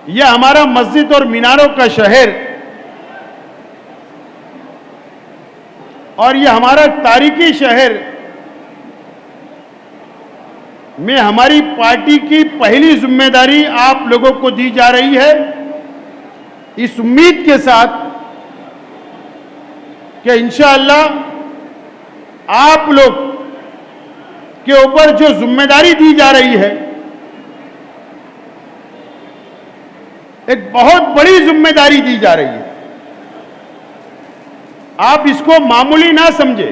यह हमारा मस्जिद और मीनारों का शहर और यह हमारा तारीखी शहर में हमारी पार्टी की पहली जिम्मेदारी आप लोगों को दी जा रही है, इस उम्मीद के साथ कि इंशाअल्लाह आप लोग के ऊपर जो जिम्मेदारी दी जा रही है एक बहुत बड़ी जिम्मेदारी दी जा रही है। आप इसको मामूली ना समझे।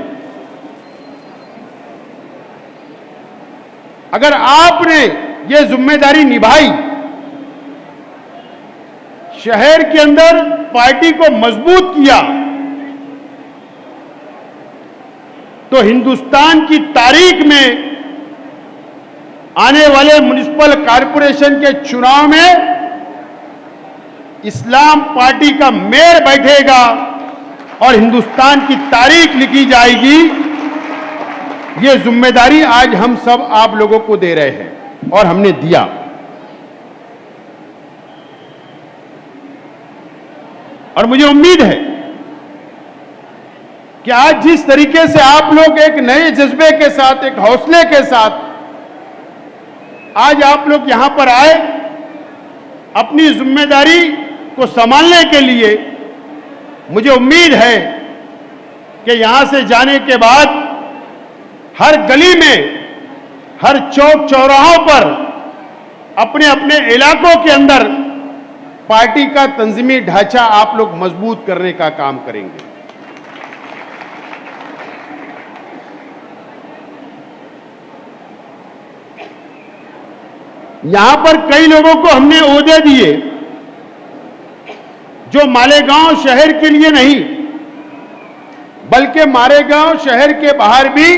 अगर आपने ये जिम्मेदारी निभाई, शहर के अंदर पार्टी को मजबूत किया, तो हिंदुस्तान की तारीख में आने वाले म्युनिसिपल कॉरपोरेशन के चुनाव में इस्लाम पार्टी का मेयर बैठेगा और हिंदुस्तान की तारीख लिखी जाएगी। ये जिम्मेदारी आज हम सब आप लोगों को दे रहे हैं और हमने दिया। और मुझे उम्मीद है कि आज जिस तरीके से आप लोग एक नए जज्बे के साथ, एक हौसले के साथ आज आप लोग यहां पर आए अपनी जिम्मेदारी को संभालने के लिए, मुझे उम्मीद है कि यहां से जाने के बाद हर गली में, हर चौक चौराहों पर, अपने अपने इलाकों के अंदर पार्टी का तंजीमी ढांचा आप लोग मजबूत करने का काम करेंगे। यहां पर कई लोगों को हमने ओहदे दिए जो मालेगांव शहर के लिए नहीं, बल्कि मालेगांव शहर के बाहर भी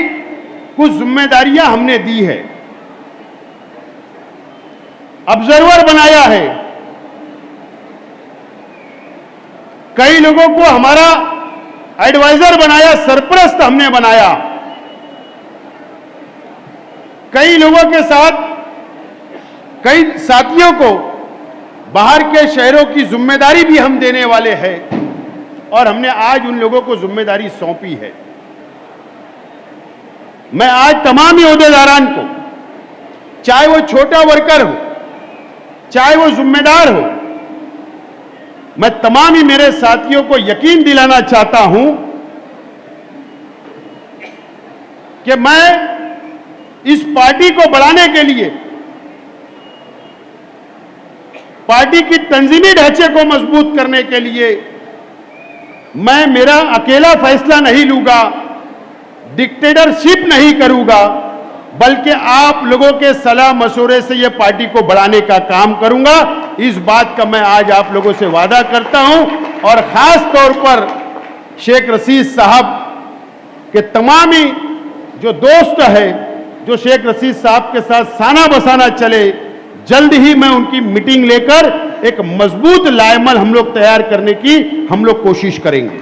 कुछ जिम्मेदारियां हमने दी है। ऑब्जर्वर बनाया है, कई लोगों को हमारा एडवाइजर बनाया, सरपरस्त हमने बनाया। कई लोगों के साथ, कई साथियों को बाहर के शहरों की जिम्मेदारी भी हम देने वाले हैं और हमने आज उन लोगों को जिम्मेदारी सौंपी है। मैं आज तमाम ही ओहदेदारान को, चाहे वो छोटा वर्कर हो, चाहे वो जिम्मेदार हो, मैं तमाम ही मेरे साथियों को यकीन दिलाना चाहता हूं कि मैं इस पार्टी को बढ़ाने के लिए, पार्टी की तंजीमी ढांचे को मजबूत करने के लिए मैं मेरा अकेला फैसला नहीं लूंगा, डिक्टेटरशिप नहीं करूंगा, बल्कि आप लोगों के सलाह मशवरे से यह पार्टी को बढ़ाने का काम करूंगा। इस बात का मैं आज आप लोगों से वादा करता हूं और खास तौर पर शेख रशीद साहब के तमाम ही जो दोस्त है, जो शेख रशीद साहब के साथ साना बसाना चले, जल्द ही मैं उनकी मीटिंग लेकर एक मजबूत लाएमल हम लोग तैयार करने की हम लोग कोशिश करेंगे।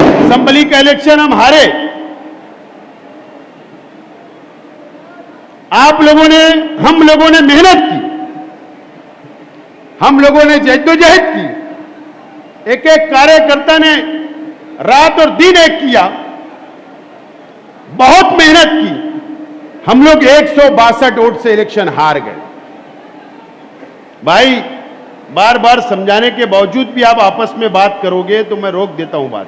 असेंबली का इलेक्शन हम हारे, आप लोगों ने, हम लोगों ने मेहनत की, हम लोगों ने जद्दोजहद की, एक एक कार्यकर्ता ने रात और दिन एक किया, बहुत मेहनत की। हम लोग 162 वोट से इलेक्शन हार गए। भाई, बार बार समझाने के बावजूद भी आप आपस में बात करोगे तो मैं रोक देता हूं बात।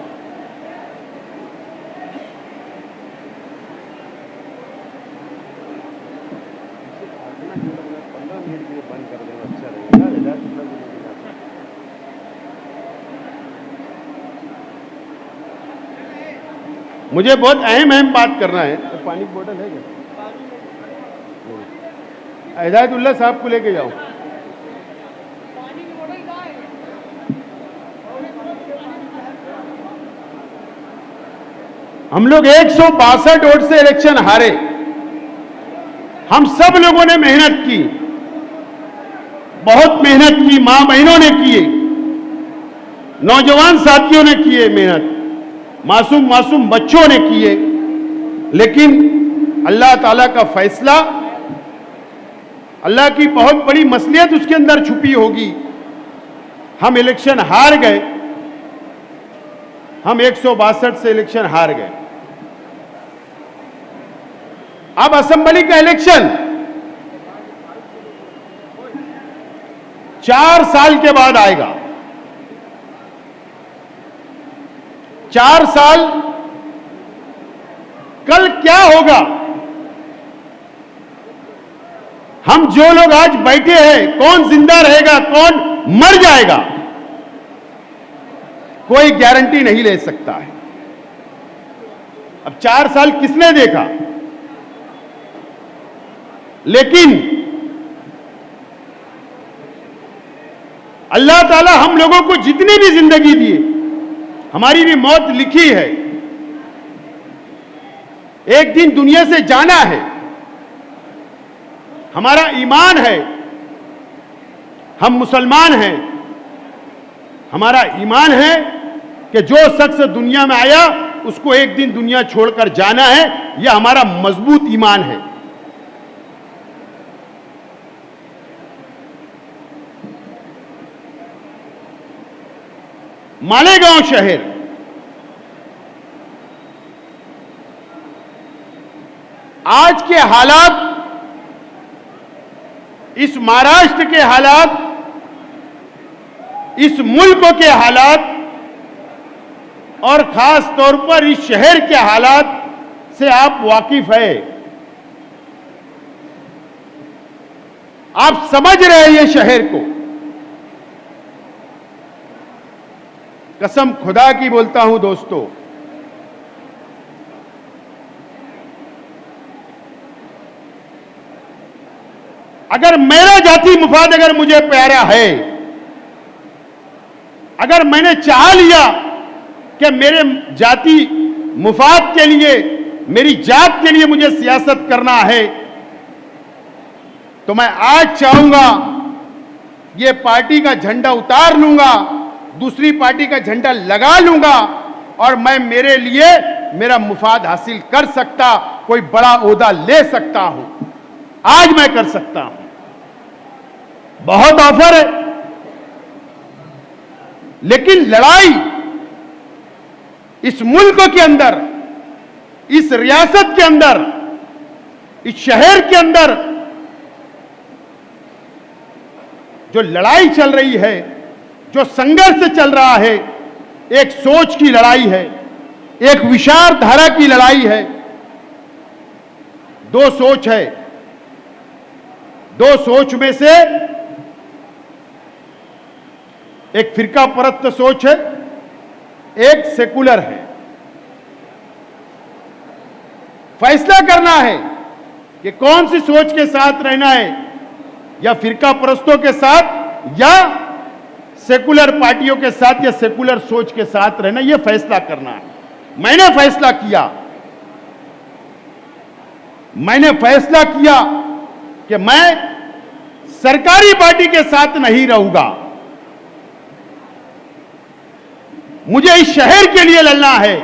मुझे बहुत अहम बात करना है। तो पानी की बोतल है क्या? हिदायतुल्लाह साहब को लेके जाओ। हम लोग 162 वोट से इलेक्शन हारे। हम सब लोगों ने मेहनत की, बहुत मेहनत की, मां बहनों ने किए, नौजवान साथियों ने किए मेहनत, मासूम मासूम बच्चों ने किए, लेकिन अल्लाह ताला का फैसला अल्लाह की बहुत बड़ी मसलियत उसके अंदर छुपी होगी। हम इलेक्शन हार गए, हम 162 से इलेक्शन हार गए। अब असेंबली का इलेक्शन 4 साल के बाद आएगा। 4 साल कल क्या होगा? हम जो लोग आज बैठे हैं, कौन जिंदा रहेगा, कौन मर जाएगा, कोई गारंटी नहीं ले सकता है। अब 4 साल किसने देखा? लेकिन अल्लाह ताला हम लोगों को जितनी भी जिंदगी दी, हमारी भी मौत लिखी है। एक दिन दुनिया से जाना है। हमारा ईमान है, हम मुसलमान हैं। हमारा ईमान है कि जो शख्स दुनिया में आया उसको एक दिन दुनिया छोड़कर जाना है। यह हमारा मजबूत ईमान है। मालेगांव शहर आज के हालात, इस महाराष्ट्र के हालात, इस मुल्क के हालात और खास तौर पर इस शहर के हालात से आप वाकिफ है। आप समझ रहे हैं ये शहर को। कसम खुदा की बोलता हूं दोस्तों, अगर मेरा जाति मुफाद अगर मुझे प्यारा है, अगर मैंने चाह लिया कि मेरे जाति मुफाद के लिए, मेरी जात के लिए मुझे सियासत करना है, तो मैं आज चाहूंगा ये पार्टी का झंडा उतार लूंगा, दूसरी पार्टी का झंडा लगा लूंगा और मैं मेरे लिए मेरा मुफाद हासिल कर सकता, कोई बड़ा ओहदा ले सकता हूं। आज मैं कर सकता हूं। बहुत ऑफर है, लेकिन लड़ाई इस मुल्क के अंदर, इस रियासत के अंदर, इस शहर के अंदर जो लड़ाई चल रही है, जो संघर्ष चल रहा है, एक सोच की लड़ाई है, एक विचारधारा की लड़ाई है। दो सोच है। दो सोच में से एक फिरका परस्त सोच है, एक सेकुलर है। फैसला करना है कि कौन सी सोच के साथ रहना है, या फिरका परस्तों के साथ या सेकुलर पार्टियों के साथ या सेकुलर सोच के साथ रहना, यह फैसला करना है। मैंने फैसला किया, मैंने फैसला किया कि मैं सरकारी पार्टी के साथ नहीं रहूंगा। मुझे इस शहर के लिए लड़ना है,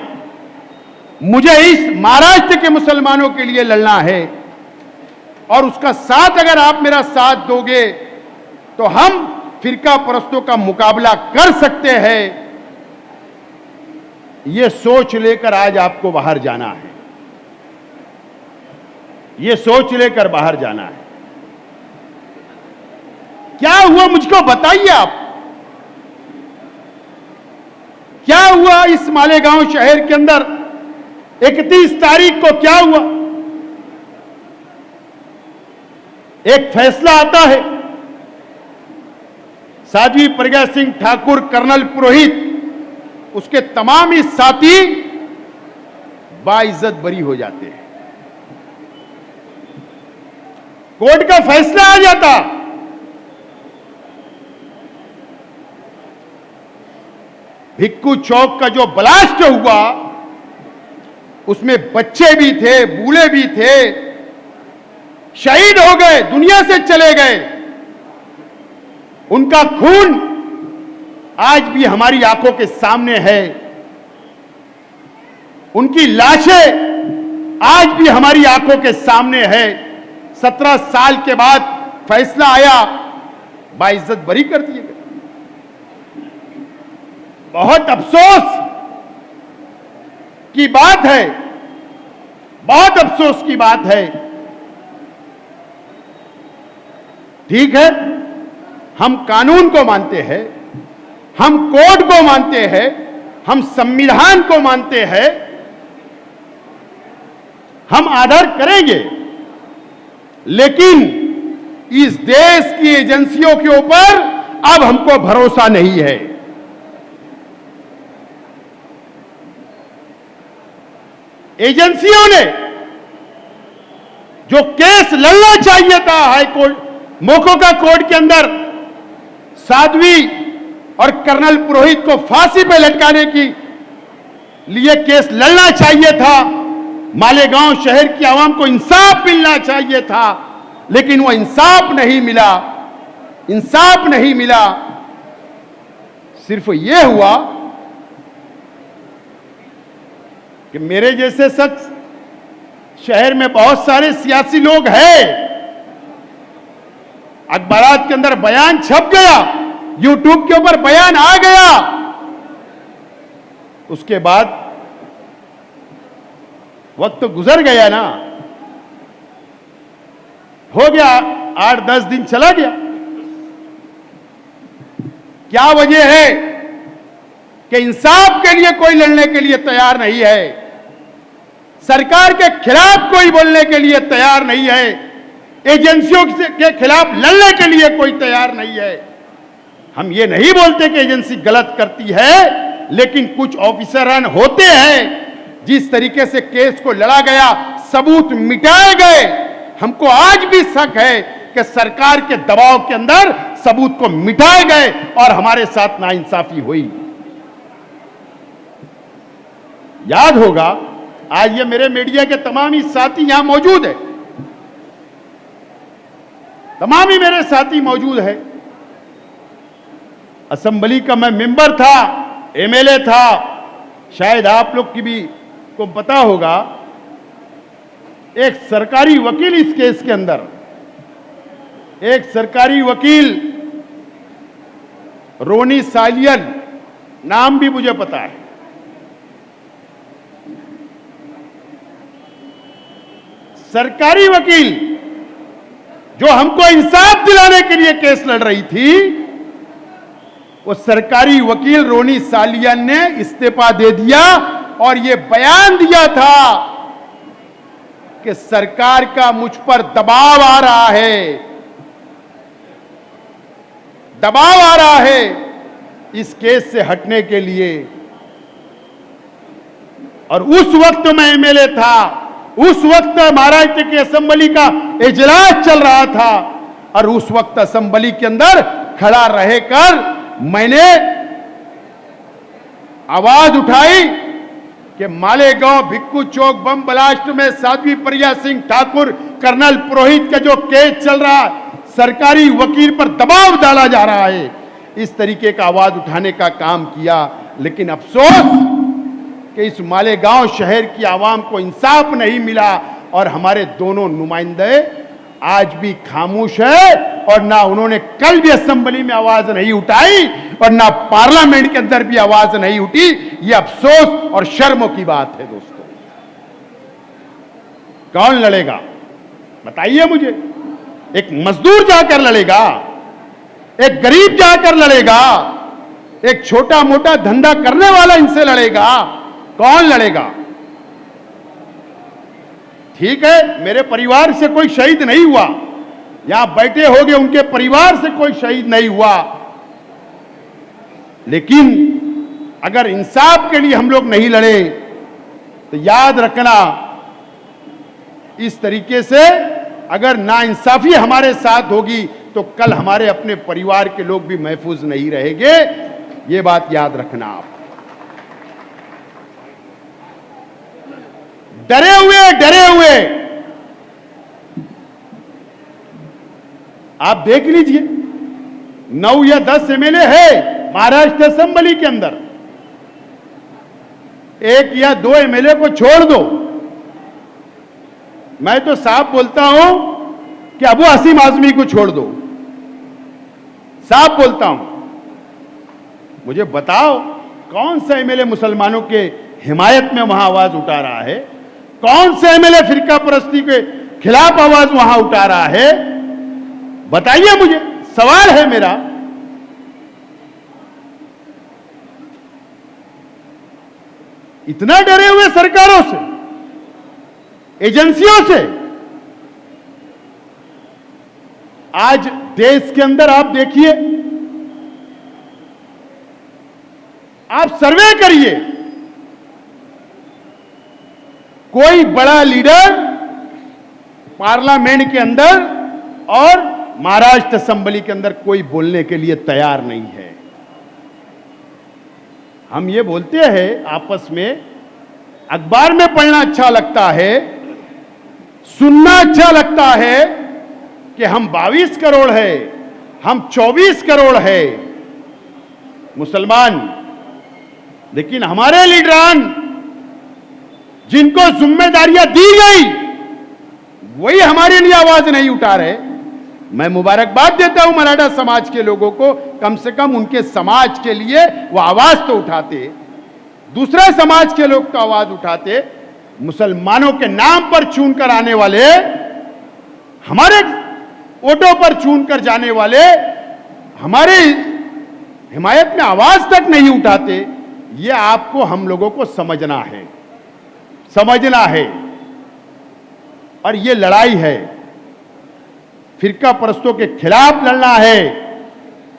मुझे इस महाराष्ट्र के मुसलमानों के लिए लड़ना है, और उसका साथ अगर आप मेरा साथ दोगे तो हम फिरका परस्तों का मुकाबला कर सकते हैं। यह सोच लेकर आज आपको बाहर जाना है। यह सोच लेकर बाहर जाना है। क्या हुआ मुझको बताइए आप, क्या हुआ इस मालेगांव शहर के अंदर 31 तारीख को क्या हुआ? एक फैसला आता है, साध्वी प्रज्ञा सिंह ठाकुर, कर्नल पुरोहित, उसके तमाम ही साथी बाइज्जत बरी हो जाते हैं। कोर्ट का फैसला आ जाता, भिक्खू चौक का जो ब्लास्ट हुआ उसमें बच्चे भी थे, बूढ़े भी थे, शहीद हो गए, दुनिया से चले गए। उनका खून आज भी हमारी आंखों के सामने है। उनकी लाशें आज भी हमारी आंखों के सामने है। 17 साल के बाद फैसला आया, बाइज्जत बरी कर दिए गए। बहुत अफसोस की बात है, बहुत अफसोस की बात है। ठीक है, हम कानून को मानते हैं, हम कोड को मानते हैं, हम संविधान को मानते हैं, हम आदर करेंगे, लेकिन इस देश की एजेंसियों के ऊपर अब हमको भरोसा नहीं है। एजेंसियों ने जो केस लड़ना चाहिए था हाई कोर्ट, मोकोका कोर्ट के अंदर साध्वी और कर्नल पुरोहित को फांसी पे लटकाने की लिए केस लड़ना चाहिए था, मालेगांव शहर की आवाम को इंसाफ मिलना चाहिए था, लेकिन वो इंसाफ नहीं मिला, इंसाफ नहीं मिला। सिर्फ ये हुआ कि मेरे जैसे शख्स, शहर में बहुत सारे सियासी लोग हैं, अखबारात के अंदर बयान छप गया, यूट्यूब के ऊपर बयान आ गया, उसके बाद वक्त तो गुजर गया ना, हो गया 8-10 दिन चला गया। क्या वजह है कि इंसाफ के लिए कोई लड़ने के लिए तैयार नहीं है, सरकार के खिलाफ कोई बोलने के लिए तैयार नहीं है, एजेंसियों के खिलाफ लड़ने के लिए कोई तैयार नहीं है। हम ये नहीं बोलते कि एजेंसी गलत करती है, लेकिन कुछ ऑफिसरान होते हैं, जिस तरीके से केस को लड़ा गया, सबूत मिटाए गए, हमको आज भी शक है कि सरकार के दबाव के अंदर सबूत को मिटाए गए और हमारे साथ नाइंसाफी हुई। याद होगा, आज ये मेरे मीडिया के तमाम ही साथी यहां मौजूद है, तमाम ही मेरे साथी मौजूद है। असेंबली का मैं मेंबर था, एमएलए था, शायद आप लोग की भी को पता होगा, एक सरकारी वकील इस केस के अंदर, एक सरकारी वकील रोनी सालियन, नाम भी मुझे पता है, सरकारी वकील जो हमको इंसाफ दिलाने के लिए केस लड़ रही थी, वो सरकारी वकील रोनी सालियन ने इस्तीफा दे दिया और ये बयान दिया था कि सरकार का मुझ पर दबाव आ रहा है, दबाव आ रहा है इस केस से हटने के लिए। और उस वक्त मैं एमएलए था, उस वक्त महाराष्ट्र की असेंबली का इजलास चल रहा था, और उस वक्त असेंबली के अंदर खड़ा रहकर मैंने आवाज उठाई कि मालेगांव भिक्खू चौक बम ब्लास्ट में साध्वी प्रज्ञा सिंह ठाकुर, कर्नल पुरोहित का जो केस चल रहा, सरकारी वकील पर दबाव डाला जा रहा है, इस तरीके का आवाज उठाने का काम किया। लेकिन अफसोस कि इस मालेगांव शहर की आवाम को इंसाफ नहीं मिला और हमारे दोनों नुमाइंदे आज भी खामोश है, और ना उन्होंने कल भी असेंबली में आवाज नहीं उठाई और ना पार्लियामेंट के अंदर भी आवाज नहीं उठी। ये अफसोस और शर्म की बात है दोस्तों। कौन लड़ेगा बताइए मुझे? एक मजदूर जाकर लड़ेगा, एक गरीब जाकर लड़ेगा, एक छोटा मोटा धंधा करने वाला इनसे लड़ेगा? कौन लड़ेगा? ठीक है, मेरे परिवार से कोई शहीद नहीं हुआ, यहां बैठे होंगे उनके परिवार से कोई शहीद नहीं हुआ, लेकिन अगर इंसाफ के लिए हम लोग नहीं लड़े तो याद रखना, इस तरीके से अगर नाइंसाफी हमारे साथ होगी तो कल हमारे अपने परिवार के लोग भी महफूज नहीं रहेंगे। ये बात याद रखना। आप डरे हुए आप देख लीजिए, 9 या 10 एमएलए है महाराष्ट्र असेंबली के अंदर, 1 या 2 एमएलए को छोड़ दो। मैं तो साफ बोलता हूं कि अबू हसीम आजमी को छोड़ दो। साफ बोलता हूं, मुझे बताओ कौन सा एमएलए मुसलमानों के हिमायत में वहां आवाज उठा रहा है? कौन सा एमएलए फिरका परस्ती के खिलाफ आवाज वहां उठा रहा है? बताइए मुझे, सवाल है मेरा। इतना डरे हुए सरकारों से, एजेंसियों से। आज देश के अंदर आप देखिए, आप सर्वे करिए, कोई बड़ा लीडर पार्लियामेंट के अंदर और महाराष्ट्र असेंबली के अंदर कोई बोलने के लिए तैयार नहीं है। हम ये बोलते हैं आपस में, अखबार में पढ़ना अच्छा लगता है, सुनना अच्छा लगता है कि हम 22 करोड़ है, हम 24 करोड़ है मुसलमान, लेकिन हमारे लीडरान जिनको जिम्मेदारियां दी गई वही हमारे लिए आवाज नहीं उठा रहे। मैं मुबारकबाद देता हूं मराठा समाज के लोगों को, कम से कम उनके समाज के लिए वो आवाज तो उठाते, दूसरे समाज के लोग तो आवाज उठाते। मुसलमानों के नाम पर चुनकर आने वाले, हमारे वोटों पर चुनकर जाने वाले हमारे हिमायत में आवाज तक नहीं उठाते। ये आपको, हम लोगों को समझना है, समझना है। और ये लड़ाई है, फिरका परस्तों के खिलाफ लड़ना है।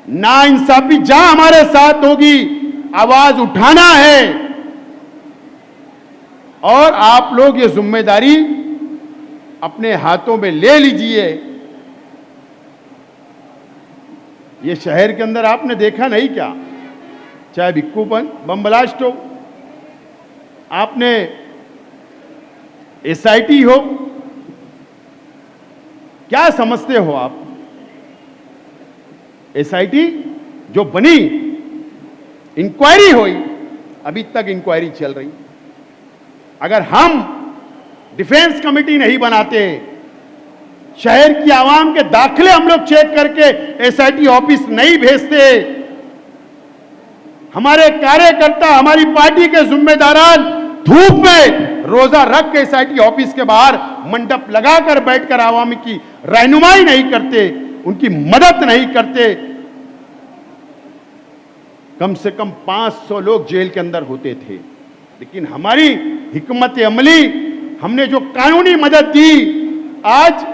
नाइंसाफी जहां हमारे साथ होगी, आवाज उठाना है। और आप लोग ये जिम्मेदारी अपने हाथों में ले लीजिए। ये शहर के अंदर आपने देखा नहीं क्या, चाहे भिक्खू बम ब्लास्ट हो, आपने एसआईटी हो, क्या समझते हो आप? एसआईटी जो बनी, इंक्वायरी हुई, अभी तक इंक्वायरी चल रही। अगर हम डिफेंस कमेटी नहीं बनाते, शहर की आवाम के दाखिले हम लोग चेक करके एसआईटी ऑफिस नहीं भेजते, हमारे कार्यकर्ता, हमारी पार्टी के जिम्मेदारान धूप में रोजा रख के एसआईटी ऑफिस के बाहर मंडप लगाकर बैठकर आवाम की रहनुमाई नहीं करते, उनकी मदद नहीं करते, कम से कम 500 लोग जेल के अंदर होते थे। लेकिन हमारी हिकमत अमली, हमने जो कानूनी मदद दी, आज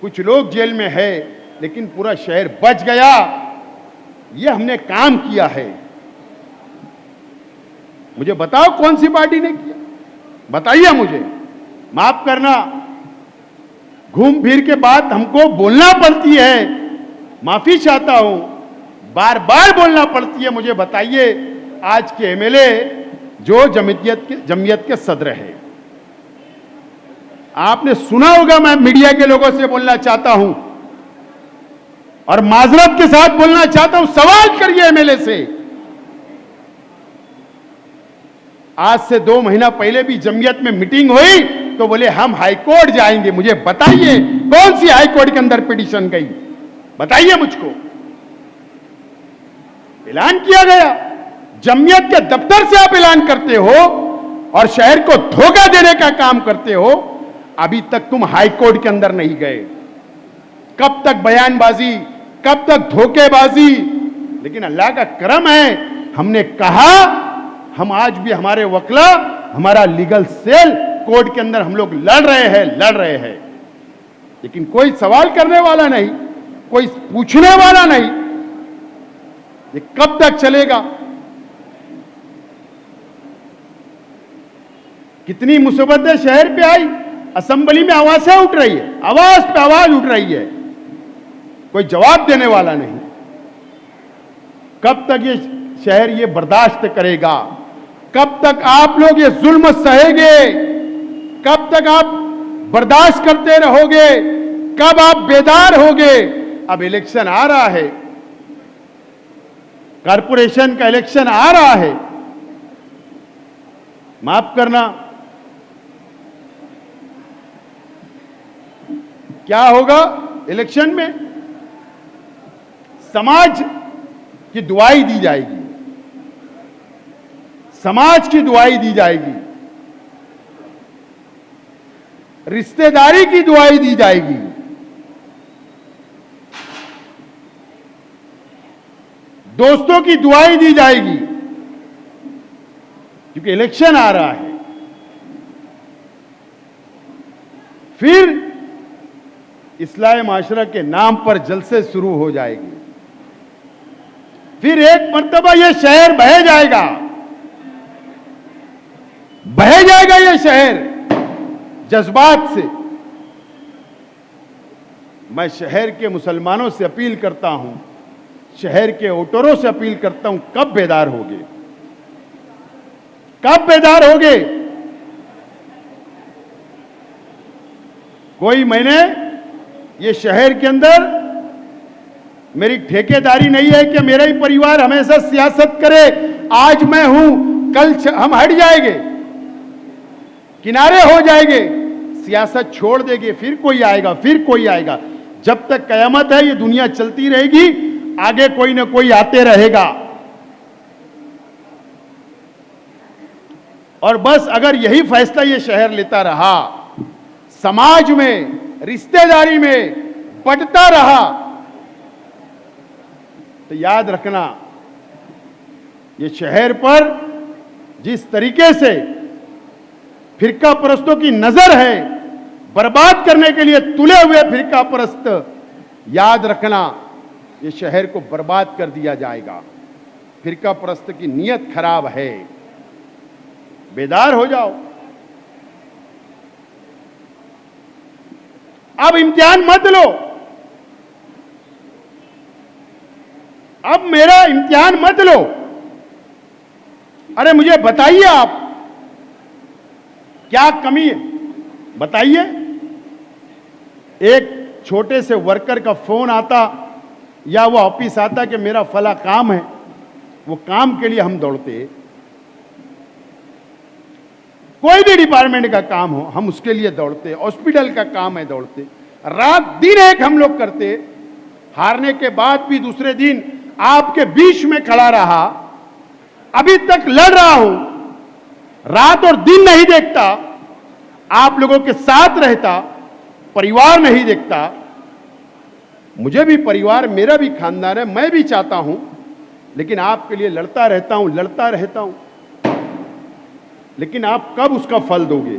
कुछ लोग जेल में है लेकिन पूरा शहर बच गया। ये हमने काम किया है। मुझे बताओ कौन सी पार्टी ने किया, बताइए मुझे। माफ करना, घूम फिर के बात हमको बोलना पड़ती है, माफी चाहता हूं, बार बार बोलना पड़ती है। मुझे बताइए, आज के एमएलए जो जमयत के सदर है, आपने सुना होगा, मैं मीडिया के लोगों से बोलना चाहता हूं और माजरत के साथ बोलना चाहता हूं, सवाल करिए एमएलए से। आज से 2 महीना पहले भी जमयत में मीटिंग हुई तो बोले हम हाईकोर्ट जाएंगे। मुझे बताइए कौन सी हाईकोर्ट के अंदर पिटीशन गई, बताइए मुझको। ऐलान किया गया, जमयत के दफ्तर से आप ऐलान करते हो और शहर को धोखा देने का काम करते हो। अभी तक तुम हाईकोर्ट के अंदर नहीं गए। कब तक बयानबाजी, कब तक धोखेबाजी? लेकिन अल्लाह का करम है, हमने कहा, हम आज भी हमारे वकला, हमारा लीगल सेल कोर्ट के अंदर हम लोग लड़ रहे हैं, लेकिन कोई सवाल करने वाला नहीं, कोई पूछने वाला नहीं। ये कब तक चलेगा? कितनी मुसीबतें शहर पे आई, असेंबली में आवाजें उठ रही है, आवाज पे आवाज उठ रही है, कोई जवाब देने वाला नहीं। कब तक ये शहर ये बर्दाश्त करेगा? कब तक आप लोग ये जुल्म सहेंगे? कब तक आप बर्दाश्त करते रहोगे? कब आप बेदार होगे? अब इलेक्शन आ रहा है, कारपोरेशन का इलेक्शन आ रहा है। माफ करना, क्या होगा इलेक्शन में? समाज की दुआई दी जाएगी, समाज की दुआई दी जाएगी, रिश्तेदारी की दुआई दी जाएगी, दोस्तों की दुआई दी जाएगी, क्योंकि इलेक्शन आ रहा है। फिर इस्लाह माशरा के नाम पर जलसे शुरू हो जाएगी। फिर एक मर्तबा यह शहर बह जाएगा, बह जाएगा यह शहर जज्बात से। मैं शहर के मुसलमानों से अपील करता हूं, शहर के वोटरों से अपील करता हूं, कब बेदार होगे? कब बेदार होगे? कोई मैंने ये शहर के अंदर मेरी ठेकेदारी नहीं है कि मेरा ही परिवार हमेशा सियासत करे। आज मैं हूं, कल हम हट जाएंगे, किनारे हो जाएंगे, सियासत छोड़ देंगे, फिर कोई आएगा, फिर कोई आएगा। जब तक कयामत है ये दुनिया चलती रहेगी, आगे कोई ना कोई आते रहेगा। और बस अगर यही फैसला ये शहर लेता रहा, समाज में, रिश्तेदारी में बंटता रहा, तो याद रखना ये शहर पर जिस तरीके से फिरका परस्तों की नजर है, बर्बाद करने के लिए तुले हुए फिरका परस्त, याद रखना ये शहर को बर्बाद कर दिया जाएगा। फिरका परस्त की नीयत खराब है, बेदार हो जाओ। अब इम्तिहान मत लो, अब मेरा इम्तिहान मत लो। अरे मुझे बताइए आप क्या कमी है, बताइए। एक छोटे से वर्कर का फोन आता या वो ऑफिस आता कि मेरा फला काम है, वो काम के लिए हम दौड़ते। कोई भी डिपार्टमेंट का काम हो हम उसके लिए दौड़ते, हॉस्पिटल का काम है दौड़ते, रात दिन एक हम लोग करते। हारने के बाद भी दूसरे दिन आपके बीच में खड़ा रहा, अभी तक लड़ रहा हूं, रात और दिन नहीं देखता, आप लोगों के साथ रहता, परिवार नहीं देखता। मुझे भी परिवार, मेरा भी खानदान है, मैं भी चाहता हूं, लेकिन आपके लिए लड़ता रहता हूं, लड़ता रहता हूं, लेकिन आप कब उसका फल दोगे?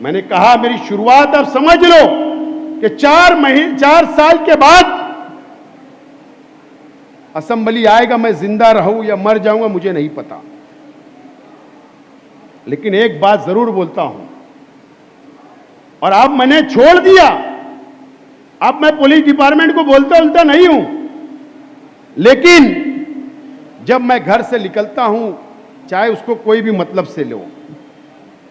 मैंने कहा मेरी शुरुआत आप समझ लो कि 4 साल के बाद असेंबली आएगा, मैं जिंदा रहूं या मर जाऊंगा मुझे नहीं पता, लेकिन एक बात जरूर बोलता हूं, और अब मैंने छोड़ दिया। अब मैं पुलिस डिपार्टमेंट को बोलता नहीं हूं, लेकिन जब मैं घर से निकलता हूं, चाहे उसको कोई भी मतलब से लो,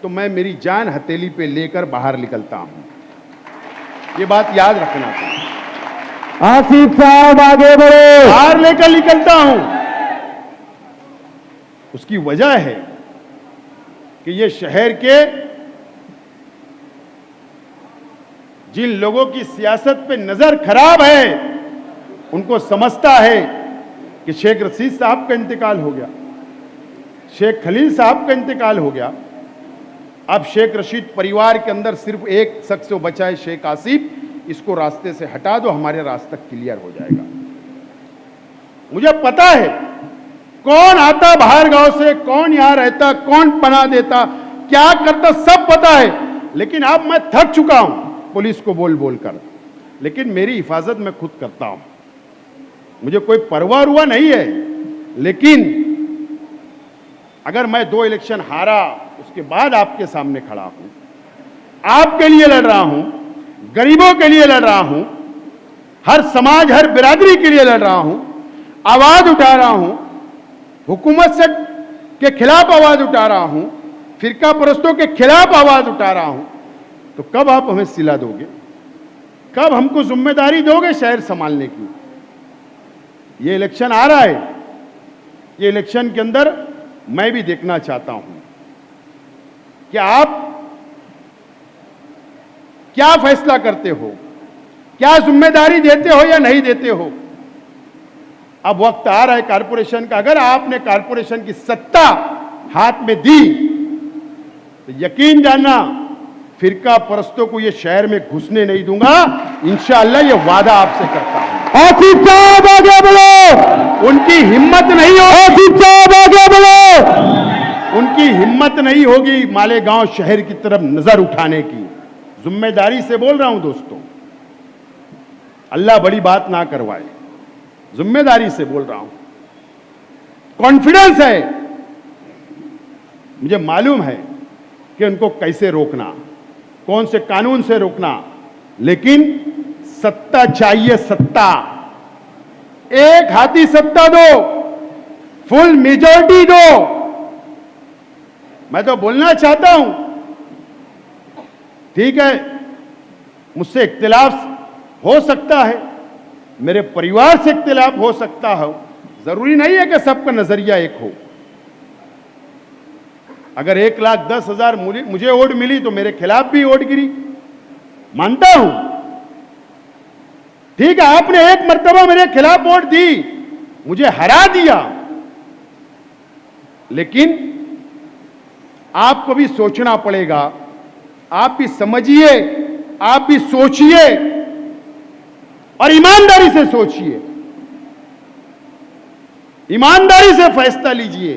तो मैं मेरी जान हथेली पे लेकर बाहर निकलता हूं। ये बात याद रखना चाहिए। आसिफ साहब आगे बढ़ो। बाहर लेकर निकलता हूं, उसकी वजह है कि ये शहर के जिन लोगों की सियासत पे नजर खराब है, उनको समझता है कि शेख रशीद साहब का इंतकाल हो गया, शेख खलील साहब का इंतकाल हो गया, अब शेख रशीद परिवार के अंदर सिर्फ एक शख्स बचा है, शेख आसिफ, इसको रास्ते से हटा दो, हमारे रास्ता क्लियर हो जाएगा। मुझे पता है कौन आता बाहर गांव से, कौन यहां रहता, कौन पनाह देता, क्या करता, सब पता है। लेकिन अब मैं थक चुका हूं पुलिस को बोल बोल कर, लेकिन मेरी हिफाजत मैं खुद करता हूं, मुझे कोई परवाह हुआ नहीं है। लेकिन अगर मैं 2 इलेक्शन हारा, उसके बाद आपके सामने खड़ा हूं, आपके लिए लड़ रहा हूं, गरीबों के लिए लड़ रहा हूं, हर समाज, हर बिरादरी के लिए लड़ रहा हूं, आवाज उठा रहा हूं, हुकूमत से के खिलाफ आवाज उठा रहा हूं, फिरका परस्तों के खिलाफ आवाज उठा रहा हूं, तो कब आप हमें सिला दोगे? कब हमको जिम्मेदारी दोगे शहर संभालने की? ये इलेक्शन आ रहा है, ये इलेक्शन के अंदर मैं भी देखना चाहता हूं कि आप क्या फैसला करते हो, क्या जिम्मेदारी देते हो या नहीं देते हो। अब वक्त आ रहा है कारपोरेशन का, अगर आपने कारपोरेशन की सत्ता हाथ में दी तो यकीन जानना फिरका परस्तों को ये शहर में घुसने नहीं दूंगा। इंशाअल्लाह ये वादा आपसे करता हूं। आसिफ साहब आगे बढ़ो, उनकी हिम्मत नहीं होगी, आसिफ साहब आगे बढ़ो। उनकी हिम्मत नहीं होगी मालेगांव शहर की तरफ नजर उठाने की। जिम्मेदारी से बोल रहा हूं दोस्तों, अल्लाह बड़ी बात ना करवाए, जिम्मेदारी से बोल रहा हूं। कॉन्फिडेंस है, मुझे मालूम है कि उनको कैसे रोकना, कौन से कानून से रोकना, लेकिन सत्ता चाहिए, सत्ता। एक हाथी सत्ता दो, फुल मेजॉरिटी दो। मैं तो बोलना चाहता हूं, ठीक है मुझसे इख्तिलाफ हो सकता है, मेरे परिवार से इख्तिलाफ हो सकता हो, जरूरी नहीं है कि सबका नजरिया एक हो। अगर 1,10,000 मुझे वोट मिली तो मेरे खिलाफ भी वोट गिरी, मानता हूं। ठीक है, आपने एक मर्तबा मेरे खिलाफ वोट दी, मुझे हरा दिया, लेकिन आपको भी सोचना पड़ेगा, आप भी समझिए, आप भी सोचिए और ईमानदारी से सोचिए, ईमानदारी से फैसला लीजिए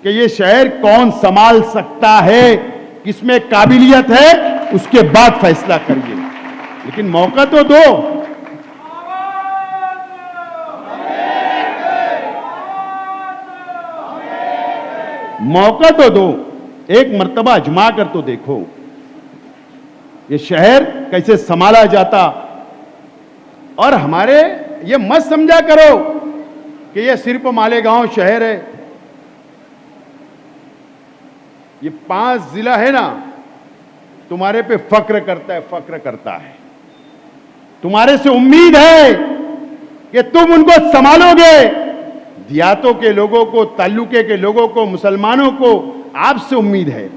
कि ये शहर कौन संभाल सकता है, किसमें काबिलियत है, उसके बाद फैसला करिए। लेकिन मौका तो दो। मौका तो दो, एक मर्तबा आजमा कर तो देखो ये शहर कैसे संभाला जाता। और हमारे ये मत समझा करो कि ये सिर्फ मालेगांव शहर है, ये 5 जिला है ना, तुम्हारे पे फक्र करता है, फक्र करता है। तुम्हारे से उम्मीद है कि तुम उनको संभालोगे। देहातों के लोगों को, ताल्लुके के लोगों को, मुसलमानों को आपसे उम्मीद है।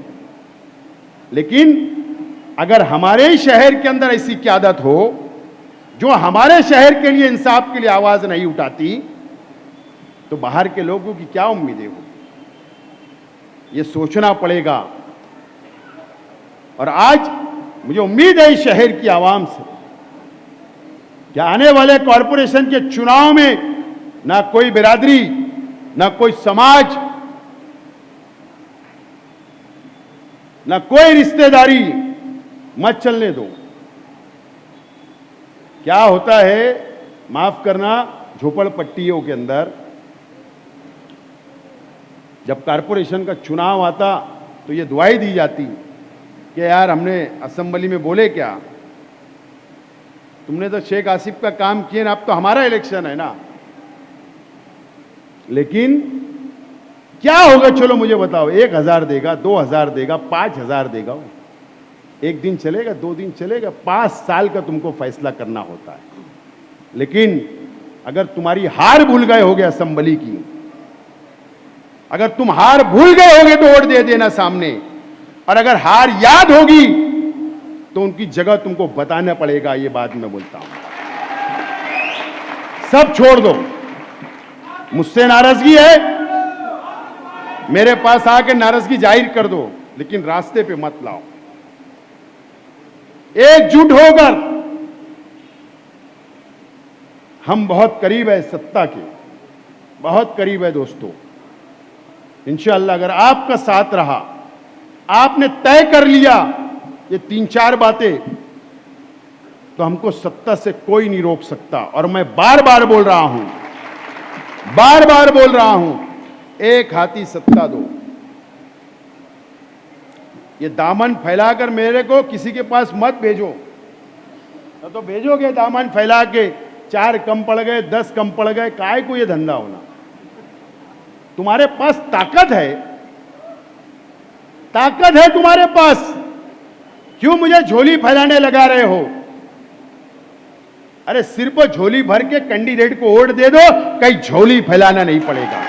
लेकिन अगर हमारे ही शहर के अंदर ऐसी क़यादत हो जो हमारे शहर के लिए, इंसाफ के लिए आवाज नहीं उठाती, तो बाहर के लोगों की क्या उम्मीदें हो, ये सोचना पड़ेगा। और आज मुझे उम्मीद है इस शहर की आवाम से कि आने वाले कॉरपोरेशन के चुनाव में ना कोई बिरादरी, ना कोई समाज, ना कोई रिश्तेदारी मत चलने दो। क्या होता है, माफ करना, झोपड़पट्टियों के अंदर जब कारपोरेशन का चुनाव आता तो ये दुआई दी जाती कि यार हमने असेंबली में बोले क्या, तुमने तो शेख आसिफ का काम किए ना, अब तो हमारा इलेक्शन है ना। लेकिन क्या होगा, चलो मुझे बताओ, 1,000 देगा, 2,000 देगा, 5,000 देगा, एक दिन चलेगा, 2 दिन चलेगा, 5 साल का तुमको फैसला करना होता है। लेकिन अगर तुम्हारी हार भूल गए होगे असेंबली की, अगर तुम हार भूल गए होगे तो वोट दे देना सामने, और अगर हार याद होगी तो उनकी जगह तुमको बताना पड़ेगा। ये बात मैं बोलता हूं, सब छोड़ दो। मुझसे नाराजगी है, मेरे पास आके नाराजगी जाहिर कर दो, लेकिन रास्ते पे मत लाओ। एकजुट होकर, हम बहुत करीब है सत्ता के, बहुत करीब है दोस्तों। इंशाअल्लाह अगर आपका साथ रहा, आपने तय कर लिया ये 3-4 बातें, तो हमको सत्ता से कोई नहीं रोक सकता। और मैं बार बार बोल रहा हूं, बार बार बोल रहा हूं, एक हाथी सत्ता दो। ये दामन फैलाकर मेरे को किसी के पास मत भेजो, तो भेजोगे दामन फैला के 4 कम पड़ गए, 10 कम पड़ गए, काय को ये धंधा होना। तुम्हारे पास ताकत है, ताकत है तुम्हारे पास, क्यों मुझे झोली फैलाने लगा रहे हो? अरे सिर्फ झोली भर के कैंडिडेट को वोट दे दो, कहीं झोली फैलाना नहीं पड़ेगा,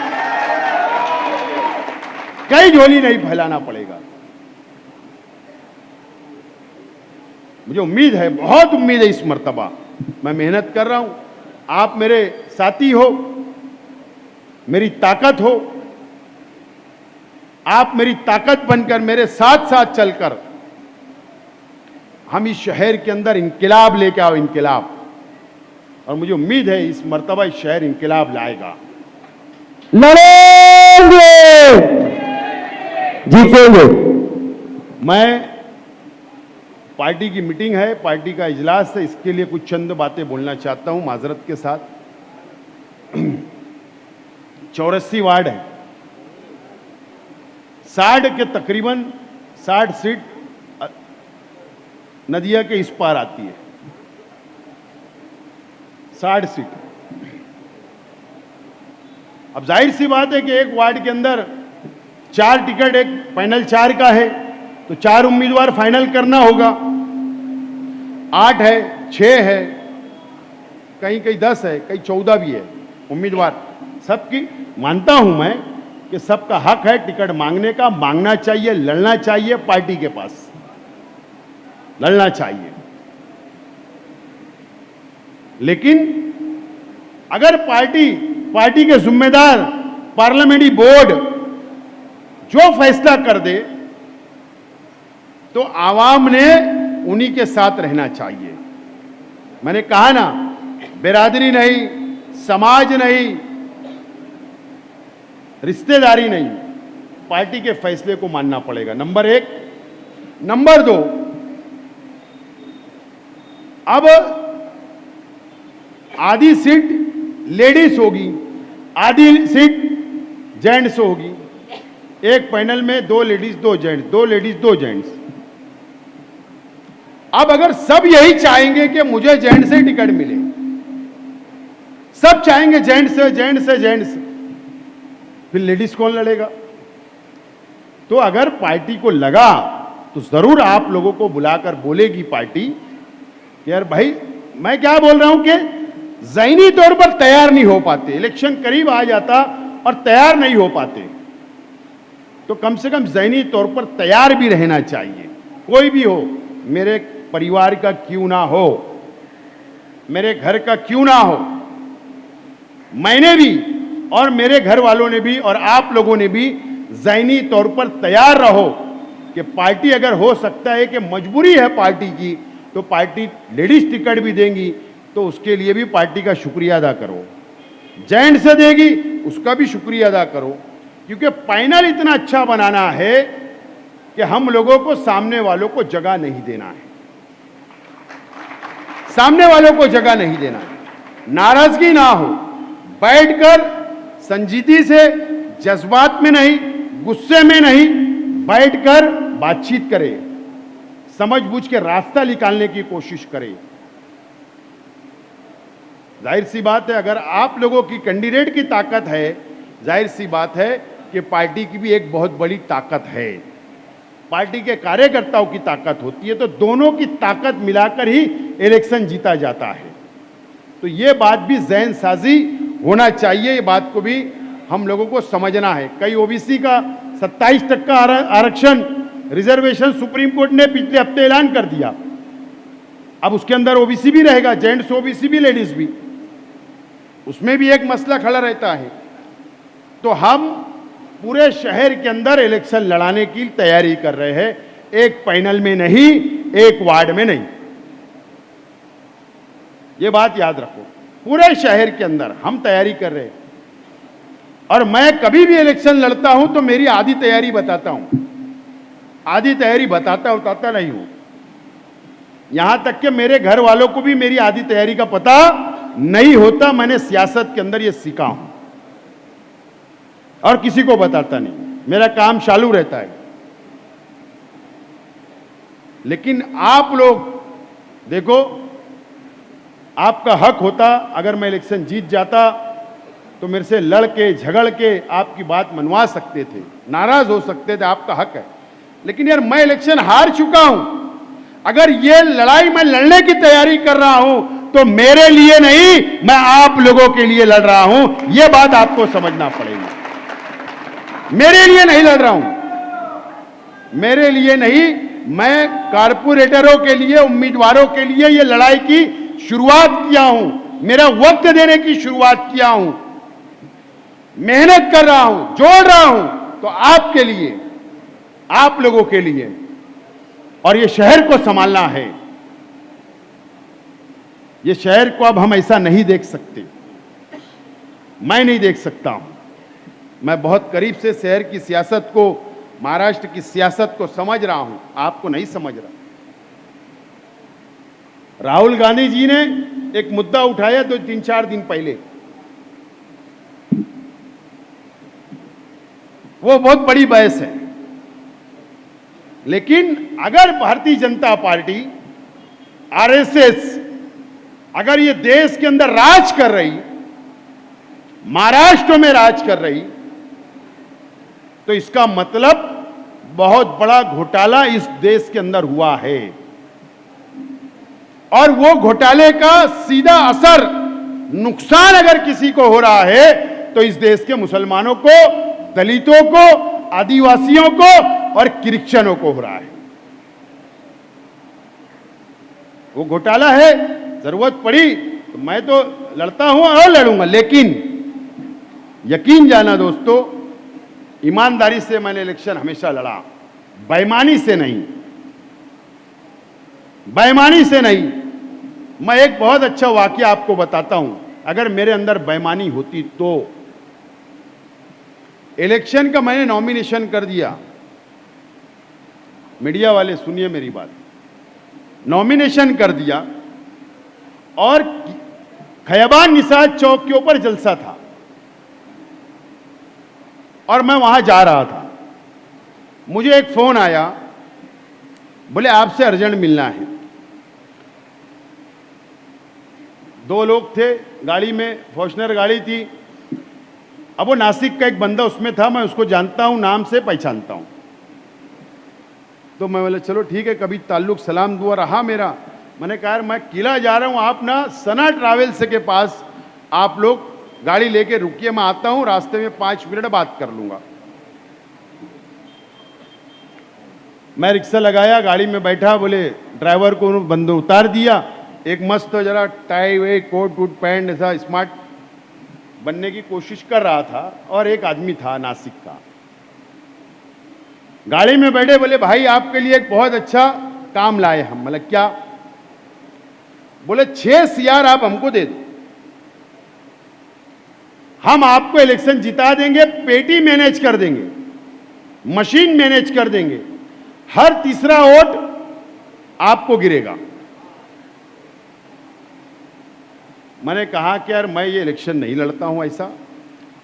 कहीं झोली नहीं फैलाना पड़ेगा। मुझे उम्मीद है, बहुत उम्मीद है इस मर्तबा। मैं मेहनत कर रहा हूं, आप मेरे साथी हो, मेरी ताकत हो, आप मेरी ताकत बनकर मेरे साथ साथ चलकर हम इस शहर के अंदर इंकिलाब लेके आओ, इंकिलाब। और मुझे उम्मीद है इस मर्तबा इस शहर इंकिलाब लाएगा। लड़ेंगे, जीतेंगे। मैं, पार्टी की मीटिंग है, पार्टी का इजलास है, इसके लिए कुछ चंद बातें बोलना चाहता हूं माजरत के साथ। 84 वार्ड है, 60 के तकरीबन 60 सीट नदिया के इस पार आती है, 60 सीट। अब जाहिर सी बात है कि एक वार्ड के अंदर 4 टिकट, एक पैनल 4 का है, तो 4 उम्मीदवार फाइनल करना होगा। 8 है, 6 है, कहीं कहीं 10 है, कहीं 14 भी है उम्मीदवार। सबकी मानता हूं मैं कि सबका हक है टिकट मांगने का, मांगना चाहिए, लड़ना चाहिए, पार्टी के पास लड़ना चाहिए। लेकिन अगर पार्टी के जिम्मेदार पार्लियामेंट्री बोर्ड जो फैसला कर दे तो आवाम ने उन्हीं के साथ रहना चाहिए। मैंने कहा ना, बिरादरी नहीं, समाज नहीं, रिश्तेदारी नहीं, पार्टी के फैसले को मानना पड़ेगा, नंबर 1। नंबर 2, अब आधी सीट लेडीज होगी, आधी सीट जेंट्स होगी। एक पैनल में 2 लेडीज 2 जेंट्स, 2 लेडीज 2 जेंट्स। अब अगर सब यही चाहेंगे कि मुझे जेंट्स से टिकट मिले, सब चाहेंगे जेंट्स से, जेंट्स से, जेंट्स, फिर लेडीज कौन लड़ेगा? तो अगर पार्टी को लगा तो जरूर आप लोगों को बुलाकर बोलेगी पार्टी कि यार भाई, मैं क्या बोल रहा हूं कि ज़हनी तौर पर तैयार नहीं हो पाते, इलेक्शन करीब आ जाता और तैयार नहीं हो पाते, तो कम से कम ज़हनी तौर पर तैयार भी रहना चाहिए। कोई भी हो, मेरे परिवार का क्यों ना हो, मेरे घर का क्यों ना हो, मैंने भी और मेरे घर वालों ने भी और आप लोगों ने भी ज़हनी तौर पर तैयार रहो कि पार्टी अगर हो सकता है कि मजबूरी है पार्टी की, तो पार्टी लेडीज टिकट भी देंगी, तो उसके लिए भी पार्टी का शुक्रिया अदा करो। जेंट्स से देगी, उसका भी शुक्रिया अदा करो, क्योंकि पैनल इतना अच्छा बनाना है कि हम लोगों को सामने वालों को जगह नहीं देना है, सामने वालों को जगह नहीं देना है, नाराजगी ना हो, बैठकर संजीदगी से, जज्बात में नहीं, गुस्से में नहीं, बैठकर बातचीत करें, समझ बूझ के रास्ता निकालने की कोशिश करें। जाहिर सी बात है, अगर आप लोगों की कैंडिडेट की ताकत है, जाहिर सी बात है कि पार्टी की भी एक बहुत बड़ी ताकत है, पार्टी के कार्यकर्ताओं की ताकत होती है, तो दोनों की ताकत मिलाकर ही इलेक्शन जीता जाता है। तो ये बात भी ज़हन साजी होना चाहिए, ये बात को भी हम लोगों को समझना है। कई ओबीसी का 27% आरक्षण, रिजर्वेशन सुप्रीम कोर्ट ने पिछले हफ्ते ऐलान कर दिया। अब उसके अंदर ओबीसी भी रहेगा, जेंट्स ओबीसी भी, लेडीज भी, उसमें भी एक मसला खड़ा रहता है। तो हम पूरे शहर के अंदर इलेक्शन लड़ाने की तैयारी कर रहे हैं, एक पैनल में नहीं, एक वार्ड में नहीं, ये बात याद रखो। पूरे शहर के अंदर हम तैयारी कर रहे हैं, और मैं कभी भी इलेक्शन लड़ता हूं तो मेरी आधी तैयारी बताता हूं, आधी तैयारी बताता नहीं हूं। यहां तक कि मेरे घर वालों को भी मेरी आधी तैयारी का पता नहीं होता। मैंने सियासत के अंदर यह सीखा हूं और किसी को बताता नहीं, मेरा काम चालू रहता है। लेकिन आप लोग देखो, आपका हक होता, अगर मैं इलेक्शन जीत जाता तो मेरे से लड़ के झगड़ के आपकी बात मनवा सकते थे, नाराज हो सकते थे, आपका हक है। लेकिन यार, मैं इलेक्शन हार चुका हूं, अगर ये लड़ाई मैं लड़ने की तैयारी कर रहा हूं तो मेरे लिए नहीं, मैं आप लोगों के लिए लड़ रहा हूं, यह बात आपको समझना पड़ेगी। मेरे लिए नहीं लड़ रहा हूं, मेरे लिए नहीं, मैं कारपोरेटरों के लिए, उम्मीदवारों के लिए ये लड़ाई की शुरुआत किया हूं, मेरा वक्त देने की शुरुआत किया हूं, मेहनत कर रहा हूं, जोड़ रहा हूं, तो आपके लिए, आप लोगों के लिए, और ये शहर को संभालना है। ये शहर को अब हम ऐसा नहीं देख सकते, मैं नहीं देख सकता हूं। मैं बहुत करीब से शहर की सियासत को, महाराष्ट्र की सियासत को समझ रहा हूं, आपको नहीं समझ रहा। राहुल गांधी जी ने एक मुद्दा उठाया तो 3-4 दिन पहले, वो बहुत बड़ी बहस है, लेकिन अगर भारतीय जनता पार्टी, आरएसएस अगर ये देश के अंदर राज कर रही, महाराष्ट्र में राज कर रही, तो इसका मतलब बहुत बड़ा घोटाला इस देश के अंदर हुआ है, और वो घोटाले का सीधा असर, नुकसान अगर किसी को हो रहा है तो इस देश के मुसलमानों को, दलितों को, आदिवासियों को और क्रिश्चियनों को हो रहा है। वो घोटाला है, जरूरत पड़ी तो मैं तो लड़ता हूं और लड़ूंगा, लेकिन यकीन जाना दोस्तों, ईमानदारी से मैंने इलेक्शन हमेशा लड़ा, बेईमानी से नहीं, बेईमानी से नहीं। मैं एक बहुत अच्छा वाकया आपको बताता हूं, अगर मेरे अंदर बेईमानी होती तो। इलेक्शन का मैंने नॉमिनेशन कर दिया, मीडिया वाले सुनिए मेरी बात, नॉमिनेशन कर दिया और खैबान निसाद चौक के ऊपर जलसा था और मैं वहां जा रहा था। मुझे एक फोन आया, बोले आपसे अर्जेंट मिलना है। 2 लोग थे गाड़ी में, फॉर्च्यूनर गाड़ी थी। अब वो नासिक का एक बंदा उसमें था, मैं उसको जानता हूं, नाम से पहचानता हूं। तो मैं बोला चलो ठीक है, कभी ताल्लुक सलाम दुआ रहा मेरा। मैंने कहा यार मैं किला जा रहा हूं, आप ना सना ट्रैवल्स के पास आप लोग गाड़ी लेके रुकिए, मैं आता हूं, रास्ते में 5 मिनट बात कर लूंगा। मैं रिक्शा लगाया, गाड़ी में बैठा, बोले ड्राइवर को बंद उतार दिया। एक मस्त जरा टाई वे, कोट वूट पैंट, ऐसा स्मार्ट बनने की कोशिश कर रहा था, और एक आदमी था नासिक का, गाड़ी में बैठे, बोले भाई आपके लिए एक बहुत अच्छा काम लाए हम। मतलब क्या? बोले 6 CR आप हमको दे दो, हम आपको इलेक्शन जिता देंगे, पेटी मैनेज कर देंगे, मशीन मैनेज कर देंगे, हर तीसरा वोट आपको गिरेगा। मैंने कहा कि यार मैं ये इलेक्शन नहीं लड़ता हूं ऐसा,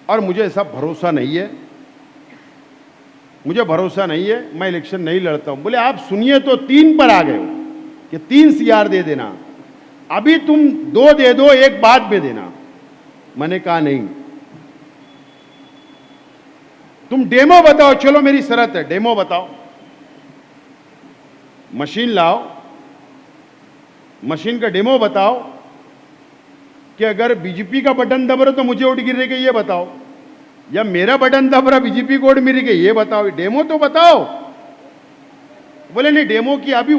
और मुझे ऐसा भरोसा नहीं है, मुझे भरोसा नहीं है, मैं इलेक्शन नहीं लड़ता हूं। बोले आप सुनिए तो 3 पर आ गए हो कि 3 CR दे देना, अभी तुम 2 दे दो, 1 बाद में देना। मैंने कहा नहीं, तुम डेमो बताओ, चलो मेरी शर्त है, डेमो बताओ, मशीन लाओ, मशीन का डेमो बताओ कि अगर बीजेपी का बटन दब रहा तो मुझे वोट गिरेगा ये बताओ, या मेरा बटन दब रहा बीजेपी को वोट मिलेगा ये बताओ, डेमो तो बताओ। बोले नहीं डेमो की अभी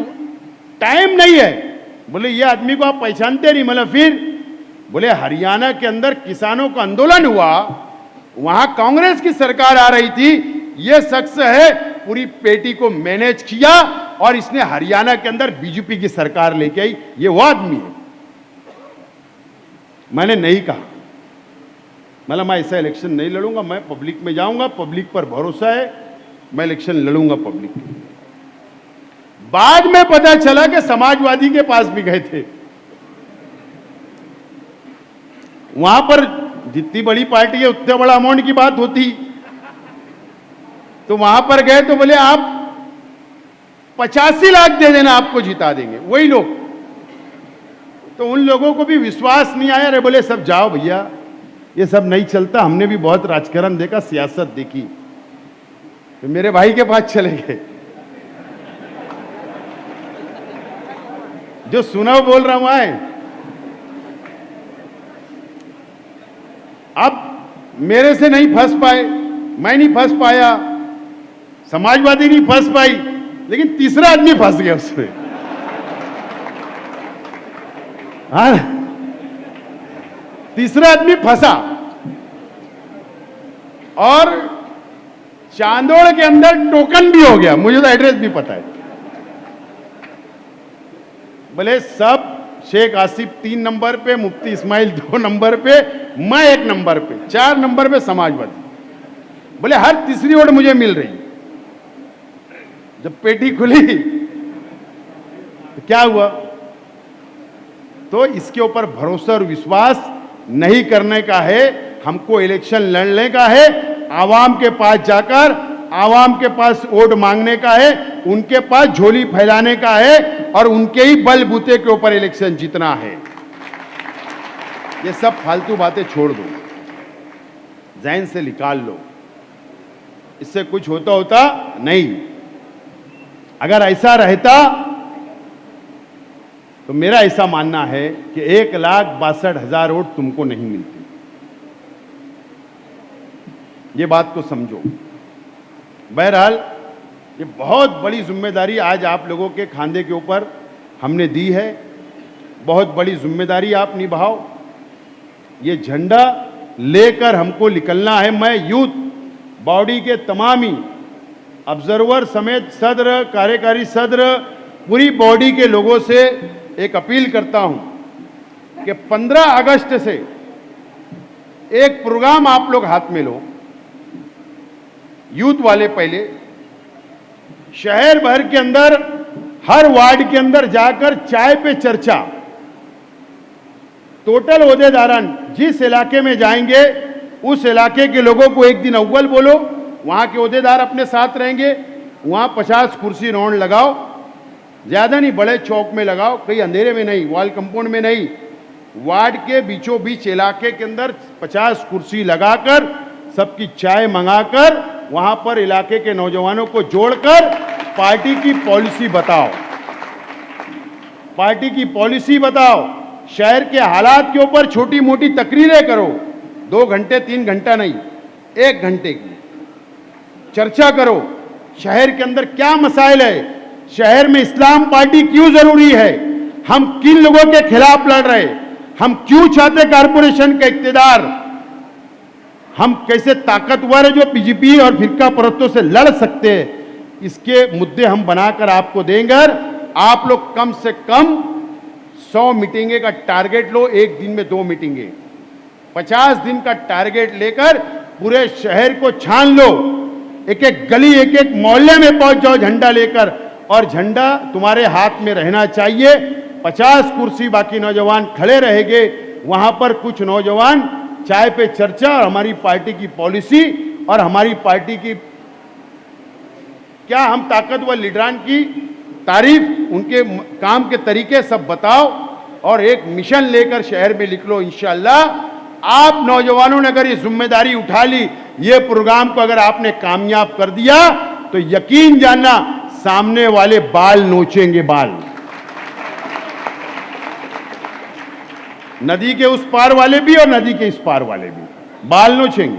टाइम नहीं है। बोले ये आदमी को आप पहचानते नहीं। मतलब फिर बोले हरियाणा के अंदर किसानों का आंदोलन हुआ, वहां कांग्रेस की सरकार आ रही थी, ये शख्स है पूरी पेटी को मैनेज किया और इसने हरियाणा के अंदर बीजेपी की सरकार लेके आई, ये वो आदमी है। मैंने नहीं कहा, मतलब मैं ऐसा इलेक्शन नहीं लड़ूंगा, मैं पब्लिक में जाऊंगा, पब्लिक पर भरोसा है, मैं इलेक्शन लड़ूंगा पब्लिक के लिए। बाद में पता चला कि समाजवादी के पास भी गए थे, वहां पर जितनी बड़ी पार्टी है उतने बड़ा अमाउंट की बात होती, तो वहां पर गए तो बोले आप 85 लाख दे देना, आपको जिता देंगे। वही लोग, तो उन लोगों को भी विश्वास नहीं आया, रे बोले सब जाओ भैया, ये सब नहीं चलता, हमने भी बहुत राजकारण देखा, सियासत देखी। तो मेरे भाई के पास चले गए, जो सुना बोल रहा हूं आए। अब मेरे से नहीं फंस पाए, मैं नहीं फंस पाया, समाजवादी नहीं फंस पाई, लेकिन तीसरा आदमी फंस गया उसमें। हाँ, तीसरा आदमी फंसा और चांदोड़ के अंदर टोकन भी हो गया, मुझे तो एड्रेस भी पता है। बोले सब शेख आसिफ 3 नंबर पे, मुफ्ती इस्माइल 2 नंबर पे, मैं 1 नंबर पे, 4 नंबर पे समाजवादी। बोले हर तीसरी वोट मुझे मिल रही। जब पेटी खुली तो क्या हुआ? तो इसके ऊपर भरोसा और विश्वास नहीं करने का है, हमको इलेक्शन लड़ने का है, आवाम के पास जाकर आवाम के पास वोट मांगने का है, उनके पास झोली फैलाने का है और उनके ही बलबूते के ऊपर इलेक्शन जीतना है। ये सब फालतू बातें छोड़ दो, ज़हन से निकाल लो, इससे कुछ होता नहीं। अगर ऐसा रहता तो मेरा ऐसा मानना है कि 1,62,000 वोट तुमको नहीं मिलती। ये बात को समझो। बहरहाल ये बहुत बड़ी जिम्मेदारी आज आप लोगों के खांधे के ऊपर हमने दी है, बहुत बड़ी जिम्मेदारी आप निभाओ। ये झंडा लेकर हमको निकलना है। मैं यूथ बॉडी के तमाम ही ऑब्जर्वर समेत सदर, कार्यकारी सदर, पूरी बॉडी के लोगों से एक अपील करता हूं कि 15 अगस्त से एक प्रोग्राम आप लोग हाथ में लो। यूथ वाले पहले शहर भर के अंदर हर वार्ड के अंदर जाकर चाय पे चर्चा, टोटल ओहदेदारान जिस इलाके में जाएंगे उस इलाके के लोगों को एक दिन अव्वल बोलो, वहां के ओहदेदार अपने साथ रहेंगे, वहां 50 कुर्सी राउंड लगाओ, ज्यादा नहीं, बड़े चौक में लगाओ, कहीं अंधेरे में नहीं, वॉल कंपाउंड में नहीं, वार्ड के बीचों बीच इलाके के अंदर 50 कुर्सी लगाकर सबकी चाय मंगाकर वहां पर इलाके के नौजवानों को जोड़कर पार्टी की पॉलिसी बताओ, पार्टी की पॉलिसी बताओ। शहर के हालात के ऊपर छोटी मोटी तकरीरें करो, 2 घंटे 3 घंटा नहीं, 1 घंटे की चर्चा करो। शहर के अंदर क्या मसाइल है, शहर में इस्लाम पार्टी क्यों जरूरी है, हम किन लोगों के खिलाफ लड़ रहे, हम क्यों चाहते कारपोरेशन का इक्तिदार, हम कैसे ताकतवर है जो बीजेपी और फिरका परस्तों से लड़ सकते हैं, इसके मुद्दे हम बनाकर आपको देंगे। आप लोग कम से कम 100 मीटिंगें का टारगेट लो, एक दिन में 2 मीटिंगें, 50 दिन का टारगेट लेकर पूरे शहर को छान लो, एक एक गली एक एक मोहल्ले में पहुंच जाओ झंडा लेकर, और झंडा तुम्हारे हाथ में रहना चाहिए। 50 कुर्सी बाकी नौजवान खड़े रहेंगे, वहां पर कुछ नौजवान चाय पे चर्चा और हमारी पार्टी की पॉलिसी और हमारी पार्टी की क्या हम ताकतवर लीडरान की तारीफ, उनके काम के तरीके सब बताओ और एक मिशन लेकर शहर में निकलो। इंशाअल्लाह आप नौजवानों ने अगर ये जिम्मेदारी उठा ली, ये प्रोग्राम को अगर आपने कामयाब कर दिया तो यकीन जानना सामने वाले बाल नोचेंगे, बाल। नदी के उस पार वाले भी और नदी के इस पार वाले भी बाल नोचेंगे।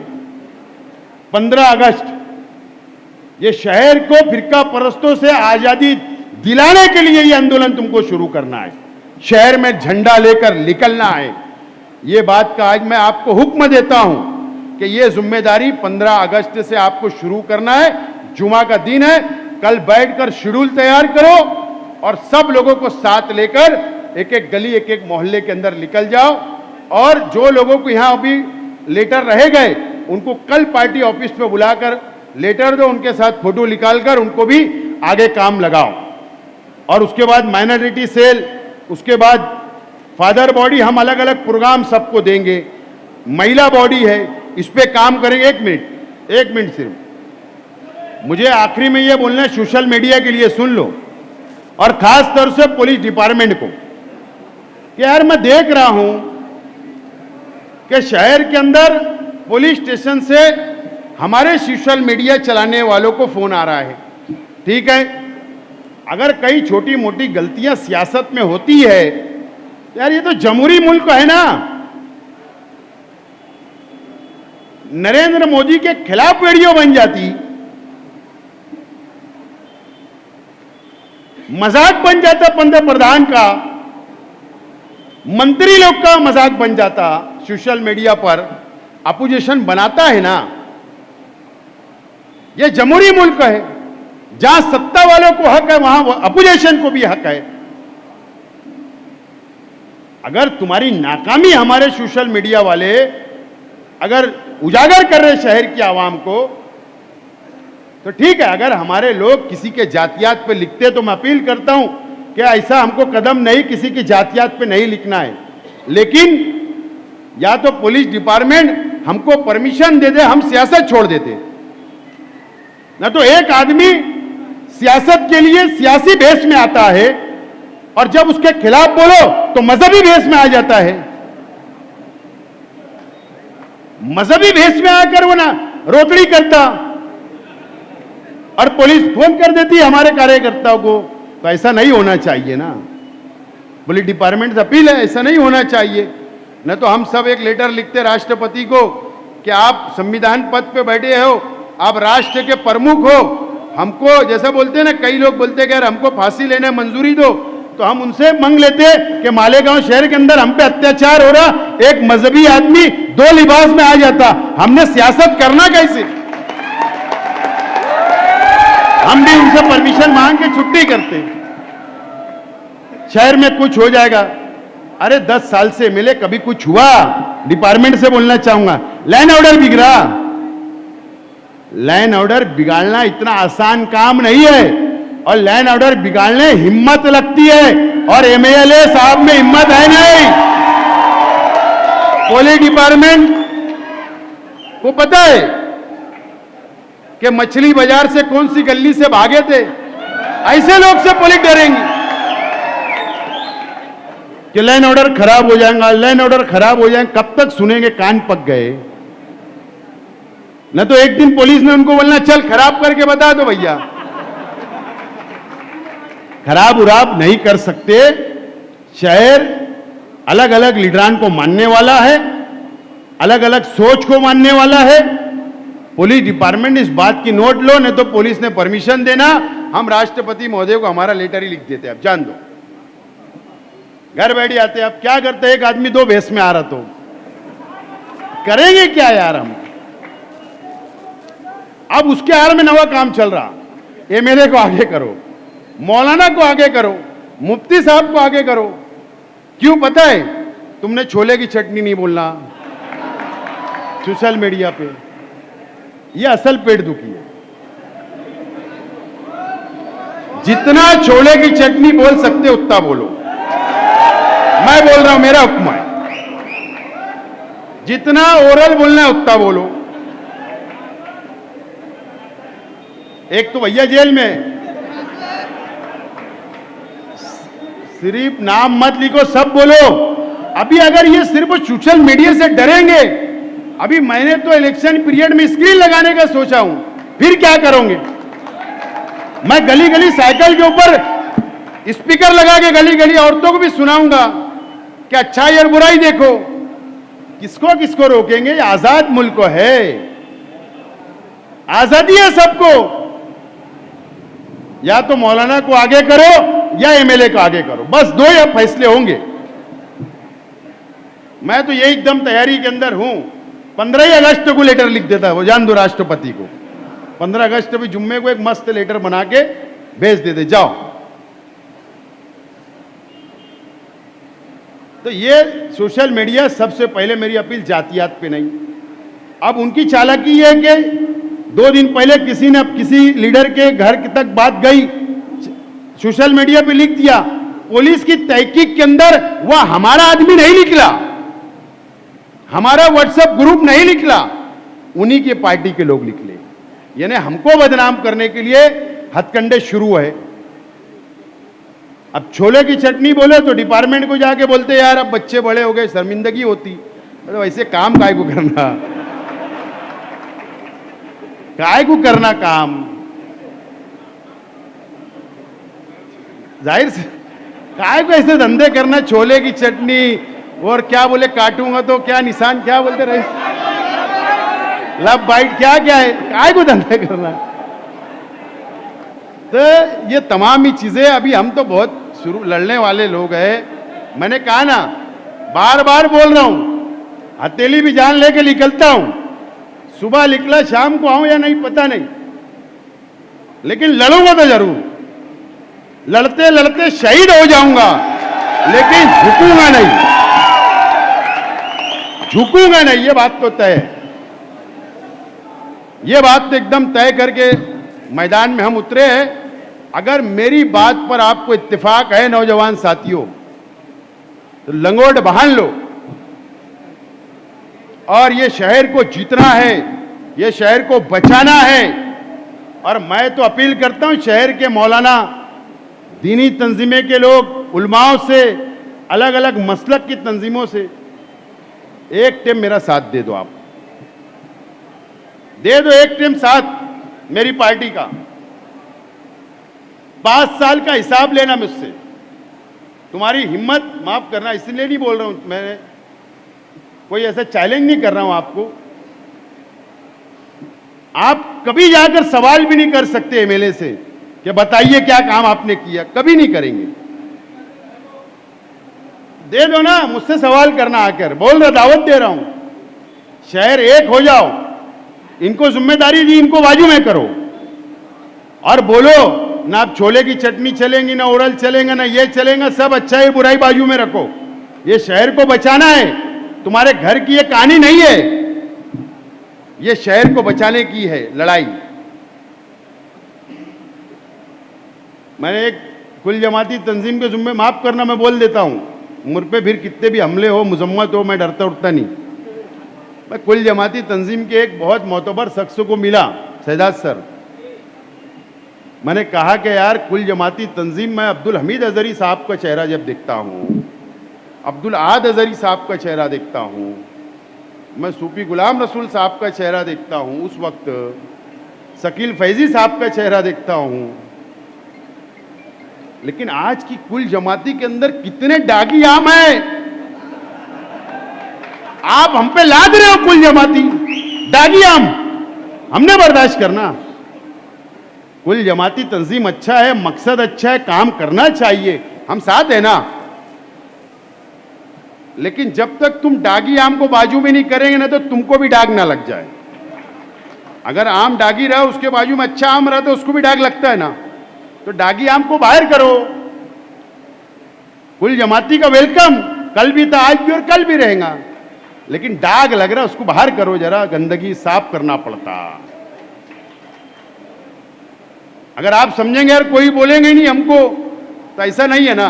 15 अगस्त ये शहर को फिरका परस्तों से आजादी दिलाने के लिए ये आंदोलन तुमको शुरू करना है, शहर में झंडा लेकर निकलना है। ये बात का आज मैं आपको हुक्म देता हूं कि ये जिम्मेदारी 15 अगस्त से आपको शुरू करना है। जुमा का दिन है, कल बैठकर शेड्यूल तैयार करो और सब लोगों को साथ लेकर एक एक गली एक एक मोहल्ले के अंदर निकल जाओ। और जो लोगों को यहां अभी लेटर रह गए उनको कल पार्टी ऑफिस में बुलाकर लेटर दो, उनके साथ फोटो निकालकर उनको भी आगे काम लगाओ। और उसके बाद माइनॉरिटी सेल, उसके बाद फादर बॉडी, हम अलग अलग प्रोग्राम सबको देंगे। महिला बॉडी है, इस पे काम करेंगे। एक मिनट सिर्फ मुझे आखिरी में ये बोलना है, सोशल मीडिया के लिए सुन लो और खास तौर से पुलिस डिपार्टमेंट को कि यार मैं देख रहा हूं कि शहर के अंदर पुलिस स्टेशन से हमारे सोशल मीडिया चलाने वालों को फोन आ रहा है। ठीक है, अगर कई छोटी मोटी गलतियां सियासत में होती है यार, ये तो जमहूरी मुल्क है ना, नरेंद्र मोदी के खिलाफ वीडियो बन जाती मजाक बन जाता पंतप्रधान का, मंत्री लोग का मजाक बन जाता सोशल मीडिया पर, अपोजिशन बनाता है ना। यह जमहूरी मुल्क है, जहां सत्ता वालों को हक है वहां अपोजिशन को भी हक है। अगर तुम्हारी नाकामी हमारे सोशल मीडिया वाले अगर उजागर कर रहे शहर की आवाम को, तो ठीक है। अगर हमारे लोग किसी के जातियात पे लिखते तो मैं अपील करता हूं कि ऐसा हमको कदम नहीं, किसी की जातियात पे नहीं लिखना है। लेकिन या तो पुलिस डिपार्टमेंट हमको परमिशन दे दे, हम सियासत छोड़ देते। ना तो एक आदमी सियासत के लिए सियासी भेष में आता है और जब उसके खिलाफ बोलो तो मजहबी भेष में आ जाता है। मजहबी भेष में आकर वो ना रोतड़ी करता और पुलिस फोन कर देती है हमारे कार्यकर्ताओं को। तो ऐसा नहीं होना चाहिए ना। पुलिस डिपार्टमेंट से अपील है, ऐसा नहीं होना चाहिए। न तो हम सब एक लेटर लिखते राष्ट्रपति को कि आप संविधान पद पे बैठे हो, आप राष्ट्र के प्रमुख हो, हमको जैसा बोलते हैं ना, कई लोग बोलते हैं कि यार हमको फांसी लेने मंजूरी दो, तो हम उनसे मांग लेते कि मालेगांव शहर के अंदर हम पे अत्याचार हो रहा, एक मजहबी आदमी दो लिबास में आ जाता, हमने सियासत करना कैसे? हम भी उनसे परमिशन मांग के छुट्टी करते, शहर में कुछ हो जाएगा। अरे 10 साल से मिले, कभी कुछ हुआ? डिपार्टमेंट से बोलना चाहूंगा, लैंड ऑर्डर बिगड़ा। लैंड ऑर्डर बिगाड़ना इतना आसान काम नहीं है, और लैंड ऑर्डर बिगाड़ने हिम्मत लगती है, और एमएलए साहब में हिम्मत है नहीं। पुलिस डिपार्टमेंट को पता है कि मछली बाजार से कौन सी गली से भागे थे, ऐसे लोग से पुलिस डरेंगी कि लैंड ऑर्डर खराब हो जाएगा, लैंड ऑर्डर खराब हो जाएगा। कब तक सुनेंगे? कान पक गए। न तो एक दिन पुलिस ने उनको बोलना चल खराब करके बता दो भैया। खराब उराब नहीं कर सकते। शहर अलग अलग लीडरान को मानने वाला है, अलग अलग सोच को मानने वाला है। पुलिस डिपार्टमेंट इस बात की नोट लो, नहीं तो पुलिस ने परमिशन देना, हम राष्ट्रपति महोदय को हमारा लेटर ही लिख देते। अब जान दो, घर बैठ जाते। अब क्या करते? एक आदमी दो भेष में आ रहा, तो करेंगे क्या यार हम? अब उसके आड़ में नवा काम चल रहा, एमएलए को आगे करो, मौलाना को आगे करो, मुफ्ती साहब को आगे करो। क्यों पता है? तुमने छोले की चटनी नहीं बोलना सोशल मीडिया पे, ये असल पेट दुखी है। जितना छोले की चटनी बोल सकते उतना बोलो। मैं बोल रहा हूं, मेरा हुक्म है, जितना ओरल बोलना है उतना बोलो। एक तो भैया जेल में, सिर्फ नाम मत लिखो, सब बोलो। अभी अगर ये सिर्फ सोशल मीडिया से डरेंगे, अभी मैंने तो इलेक्शन पीरियड में स्क्रीन लगाने का सोचा हूं, फिर क्या करोगे? मैं गली गली साइकिल के ऊपर स्पीकर लगा के गली गली औरतों को भी सुनाऊंगा कि अच्छाई और बुराई देखो। किसको किसको रोकेंगे? ये आजाद मुल्क है, आजादी है सबको। या तो मौलाना को आगे करो या एमएलए को आगे करो, बस दो या फैसले होंगे। मैं तो ये एकदम तैयारी के अंदर हूं। 15 अगस्त को लेटर लिख देता है, वो जान दो राष्ट्रपति को। 15 अगस्त भी जुम्मे को एक मस्त लेटर बना के भेज देते, जाओ। तो ये सोशल मीडिया, सबसे पहले मेरी अपील जातियात पे नहीं। अब उनकी चालाकी है कि 2 दिन पहले किसी ने किसी लीडर के घर तक बात गई, सोशल मीडिया पे लिख दिया। पुलिस की तहकीक के अंदर वह हमारा आदमी नहीं निकला, हमारा व्हाट्सएप ग्रुप नहीं निकला, उन्हीं के पार्टी के लोग निकले। यानी हमको बदनाम करने के लिए हथकंडे शुरू है। अब छोले की चटनी बोले तो डिपार्टमेंट को जाके बोलते यार अब बच्चे बड़े हो गए, शर्मिंदगी होती। तो वैसे काम काय को करना, काय को करना काम, जाहिर से काय को ऐसे धंधे करना। छोले की चटनी और क्या बोले, काटूंगा तो क्या निशान, क्या बोलते रहे, लव बाइट, क्या क्या है, काय को धंधे करना। तो ये तमाम ही चीजें, अभी हम तो बहुत शुरू लड़ने वाले लोग हैं। मैंने कहा ना, बार बार बोल रहा हूं, हथेली भी जान लेके निकलता हूं, सुबह निकला शाम को आऊं या नहीं पता नहीं, लेकिन लड़ूंगा तो जरूर। लड़ते लड़ते शहीद हो जाऊंगा, लेकिन झुकूंगा नहीं, झुकूंगा नहीं, ये बात तो तय है। ये बात तो एकदम तय करके मैदान में हम उतरे हैं। अगर मेरी बात पर आपको इत्तेफाक है नौजवान साथियों, तो लंगोट बांध लो और ये शहर को जीतना है, ये शहर को बचाना है। और मैं तो अपील करता हूं शहर के मौलाना, दीनी तंजीमें के लोग, उलमाओं से, अलग अलग मसलक की तंजीमों से, एक टीम मेरा साथ दे दो। आप दे दो एक टीम साथ मेरी पार्टी का। 5 साल का हिसाब लेना मुझसे। तुम्हारी हिम्मत, माफ करना इसलिए नहीं बोल रहा हूं, मैं कोई ऐसा चैलेंज नहीं कर रहा हूं आपको। आप कभी जाकर सवाल भी नहीं कर सकते एमएलए से कि बताइए क्या काम आपने किया, कभी नहीं करेंगे। दे दो ना, मुझसे सवाल करना आकर, बोल रहा, दावत दे रहा हूं, शहर एक हो जाओ, इनको जिम्मेदारी दी, इनको बाजू में करो और बोलो ना, आप छोले की चटनी चलेंगी, ना ओरल चलेंगे, ना ये चलेगा, सब अच्छाई बुराई बाजू में रखो। ये शहर को बचाना है, तुम्हारे घर की ये कहानी नहीं है, ये शहर को बचाने की है लड़ाई। मैंने एक कुल जमाती तंजीम के जुम्मे, माफ करना मैं बोल देता हूं, मुझ पे फिर कितने भी हमले हो, मुजम्मत हो, मैं डरता उठता नहीं। मैं कुल जमाती तंजीम के एक बहुत मोतबर शख्स को मिला, शहजाद सर। मैंने कहा कि यार कुल जमाती तंजीम, मैं अब्दुल हमीद अजहरी साहब का चेहरा जब देखता हूँ, अब्दुल आद अजहरी साहब का चेहरा देखता हूँ, मैं सूफी गुलाम रसूल साहब का चेहरा देखता हूँ, उस वक्त शकील फैजी साहब का चेहरा देखता हूँ, लेकिन आज की कुल जमाती के अंदर कितने डागी आम हैं। आप हम पे लाद रहे हो कुल जमाती, डागी आम, हमने बर्दाश्त करना। कुल जमाती तंजीम अच्छा है, मकसद अच्छा है, काम करना चाहिए, हम साथ है ना, लेकिन जब तक तुम डागी आम को बाजू में नहीं करेंगे ना, तो तुमको भी डाग ना लग जाए। अगर आम डागी रहा, उसके बाजू में अच्छा आम रहा, तो उसको भी डाग लगता है ना, तो डागी आम को बाहर करो। कुल जमाती का वेलकम कल भी था, आज भी और कल भी रहेगा, लेकिन डाग लग रहा, उसको बाहर करो, जरा गंदगी साफ करना पड़ता। अगर आप समझेंगे यार कोई बोलेंगे नहीं हमको, तो ऐसा नहीं है ना।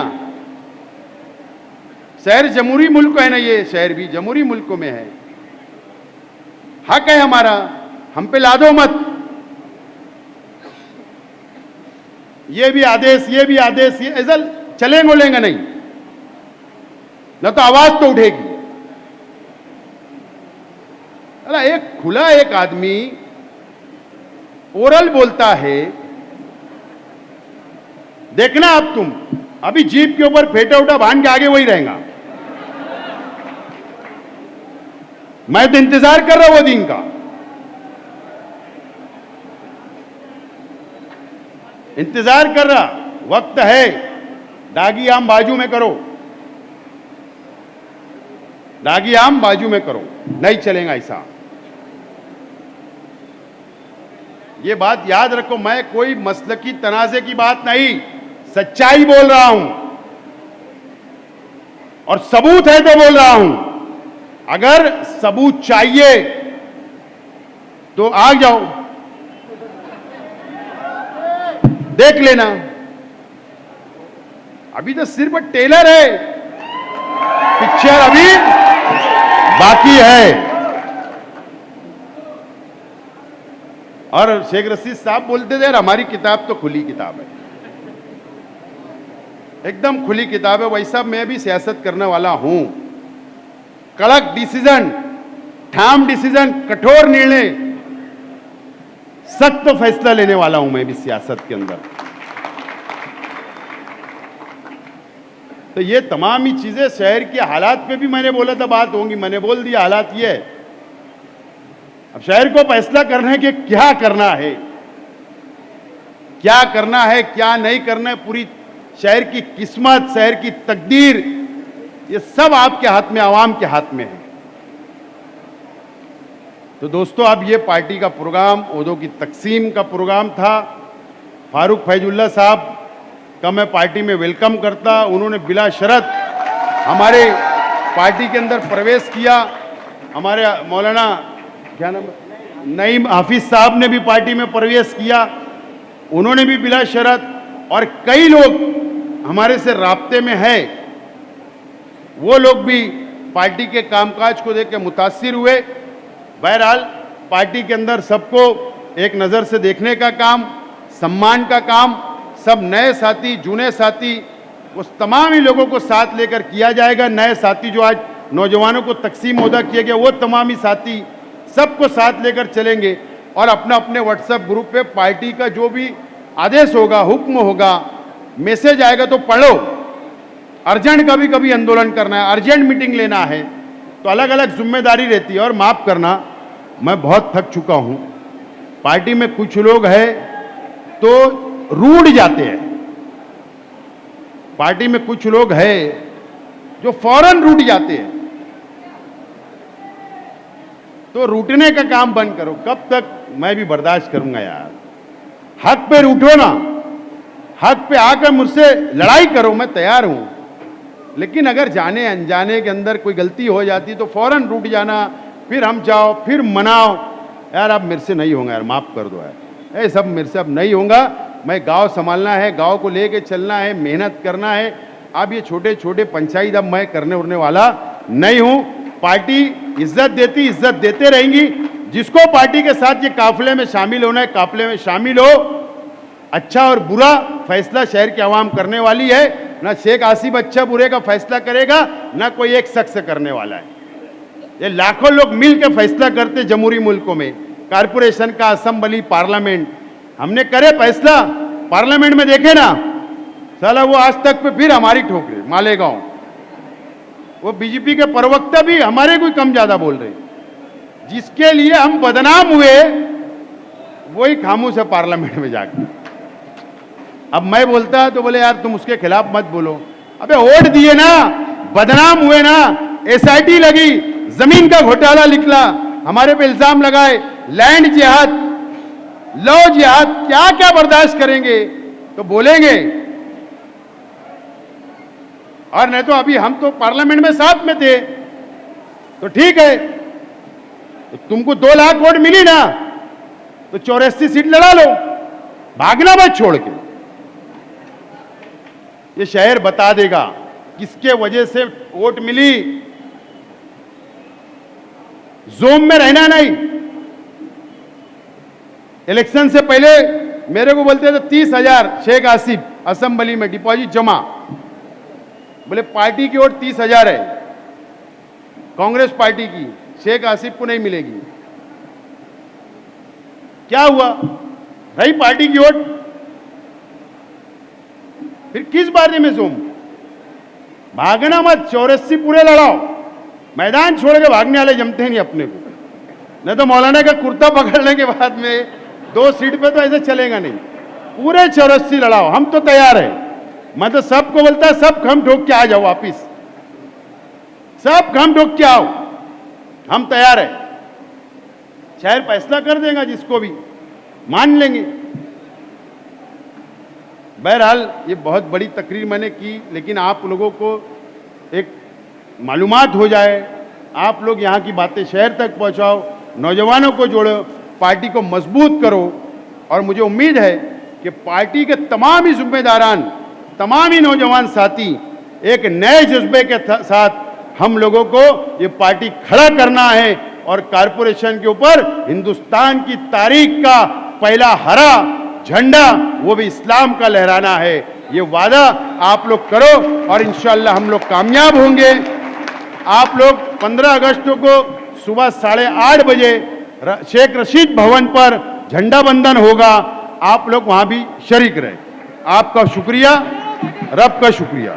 शहर जमहूरी मुल्क है ना, ये शहर भी जमहूरी मुल्कों में है, हक है हमारा, हम पे लादो मत। ये भी आदेश, ये भी आदेश, ये ऐसा चलेंगे बोलेंगे नहीं, न तो आवाज तो उठेगी। अला एक खुला एक आदमी ओरल बोलता है, देखना अब तुम, अभी जीप के ऊपर फेटा उठा बांध के आगे वही रहेगा। मैं तो इंतजार कर रहा हूं वो दिन का, इंतजार कर रहा, वक्त है। डागी आम बाजू में करो, डागी आम बाजू में करो, नहीं चलेगा ऐसा। ये बात याद रखो, मैं कोई मसलकी तनाज़े की बात नहीं, सच्चाई बोल रहा हूं और सबूत है तो बोल रहा हूं। अगर सबूत चाहिए तो आ जाओ, देख लेना। अभी तो सिर्फ टेलर है, पिक्चर अभी बाकी है। और शेख रशीद साहब बोलते थे, हमारी किताब तो खुली किताब है, एकदम खुली किताब है। वैसा मैं भी सियासत करने वाला हूं, कड़क डिसीजन, ठाम डिसीजन, कठोर निर्णय, सख्त फैसला लेने वाला हूं मैं भी सियासत के अंदर। तो ये तमाम ही चीजें, शहर के हालात पे भी मैंने बोला था बात होंगी, मैंने बोल दिया हालात ये है। अब शहर को फैसला करने के क्या करना है, क्या करना है क्या नहीं करना है, पूरी शहर की किस्मत, शहर की तकदीर, ये सब आपके हाथ में, आवाम के हाथ में है। तो दोस्तों, अब ये पार्टी का प्रोग्राम, ओहदों की तकसीम का प्रोग्राम था। फारूक फैजुल्लाह साहब का मैं पार्टी में वेलकम करता। उन्होंने बिला शर्त हमारे पार्टी के अंदर प्रवेश किया। हमारे मौलाना क्या नाम, नईम हाफिज साहब ने भी पार्टी में प्रवेश किया, उन्होंने भी बिला शर्त, और कई लोग हमारे से राब्ते में है, वो लोग भी पार्टी के कामकाज को देख के मुतासिर हुए। बहरहाल पार्टी के अंदर सबको एक नज़र से देखने का काम, सम्मान का काम, सब नए साथी, जूने साथी, उस तमाम ही लोगों को साथ लेकर किया जाएगा। नए साथी जो आज नौजवानों को तकसीम ओहदा किया गया, वो तमाम ही साथी सबको साथ लेकर चलेंगे और अपना अपने व्हाट्सएप ग्रुप पे पार्टी का जो भी आदेश होगा, हुक्म होगा, मैसेज आएगा तो पढ़ो। अर्जेंट कभी कभी आंदोलन करना है, अर्जेंट मीटिंग लेना है, तो अलग अलग जिम्मेदारी रहती है। और माफ़ करना, मैं बहुत थक चुका हूं। पार्टी में कुछ लोग हैं तो रूठ जाते हैं, पार्टी में कुछ लोग हैं जो फौरन रूठ जाते हैं। तो रूठने का काम बंद करो। कब तक मैं भी बर्दाश्त करूंगा यार। हक पे रूठो ना, हक पे आकर मुझसे लड़ाई करो, मैं तैयार हूं। लेकिन अगर जाने अनजाने के अंदर कोई गलती हो जाती तो फौरन रूठ जाना, फिर हम जाओ, फिर मनाओ। यार अब मेरे से नहीं होगा यार, माफ़ कर दो यार, ये सब मेरे से अब नहीं होगा। मैं गांव संभालना है, गांव को लेके चलना है, मेहनत करना है। अब ये छोटे छोटे पंचायत अब मैं करने उड़ने वाला नहीं हूं। पार्टी इज्जत देती, इज्जत देते रहेंगी। जिसको पार्टी के साथ ये काफिले में शामिल होना है, काफिले में शामिल हो। अच्छा और बुरा फैसला शहर की आवाम करने वाली है। ना शेख आसिफ अच्छा बुरे का फैसला करेगा, ना कोई एक शख्स करने वाला है। ये लाखों लोग मिल के फैसला करते जमहूरी मुल्कों में, कारपोरेशन का, असेंबली, पार्लियामेंट। हमने करे फैसला पार्लियामेंट में, देखे ना साला वो आज तक पे फिर हमारी ठोक रहे। मालेगांव वो बीजेपी के प्रवक्ता भी हमारे कोई कम ज्यादा बोल रहे। जिसके लिए हम बदनाम हुए वही खामोश है पार्लियामेंट में जाकर। अब मैं बोलता तो बोले यार तुम उसके खिलाफ मत बोलो। अबे वोट दिए ना, बदनाम हुए ना, एसआईटी लगी, जमीन का घोटाला निकला, हमारे पे इल्जाम लगाए, लैंड जिहाद, लॉ जिहाद, क्या क्या बर्दाश्त करेंगे? तो बोलेंगे। और नहीं तो अभी हम तो पार्लियामेंट में साथ में थे, तो ठीक है। तो तुमको 2 लाख वोट मिली ना, तो 84 सीट लड़ा लो, भागना मत छोड़ के। ये शहर बता देगा किसके वजह से वोट मिली। जोम में रहना नहीं। इलेक्शन से पहले मेरे को बोलते थे 30,000 शेख आसिफ असेंबली में डिपॉजिट जमा। बोले पार्टी की वोट 30,000 है, कांग्रेस पार्टी की, शेख आसिफ को नहीं मिलेगी। क्या हुआ? रही पार्टी की वोट। फिर किस बारे में जोम? भागना मत, 84 पूरे लड़ाओ। मैदान छोड़ के भागने वाले जमते नहीं अपने को। नहीं तो मौलाना का कुर्ता पकड़ने के बाद में 2 सीट पे तो ऐसे चलेगा नहीं। पूरे 84 लड़ाओ, हम तो तैयार है। मैं तो सबको बोलता, सब खम ठोक के आ जाओ वापिस, सब खम ठोक के आओ, हम तैयार है। शहर फैसला कर देगा, जिसको भी मान लेंगे। बहरहाल ये बहुत बड़ी तकरीर मैंने की, लेकिन आप लोगों को एक मालूमात हो जाए, आप लोग यहाँ की बातें शहर तक पहुँचाओ, नौजवानों को जोड़ो, पार्टी को मजबूत करो। और मुझे उम्मीद है कि पार्टी के तमाम ही जिम्मेदारान, तमाम ही नौजवान साथी एक नए जज्बे के साथ हम लोगों को ये पार्टी खड़ा करना है और कारपोरेशन के ऊपर हिंदुस्तान की तारीख का पहला हरा झंडा, वो भी इस्लाम का, लहराना है। ये वादा आप लोग करो और इंशाअल्लाह हम लोग कामयाब होंगे। आप लोग 15 अगस्त को सुबह 8:30 बजे शेख रशीद भवन पर झंडा बंधन होगा। आप लोग वहां भी शरीक रहे। आपका शुक्रिया, रब का शुक्रिया।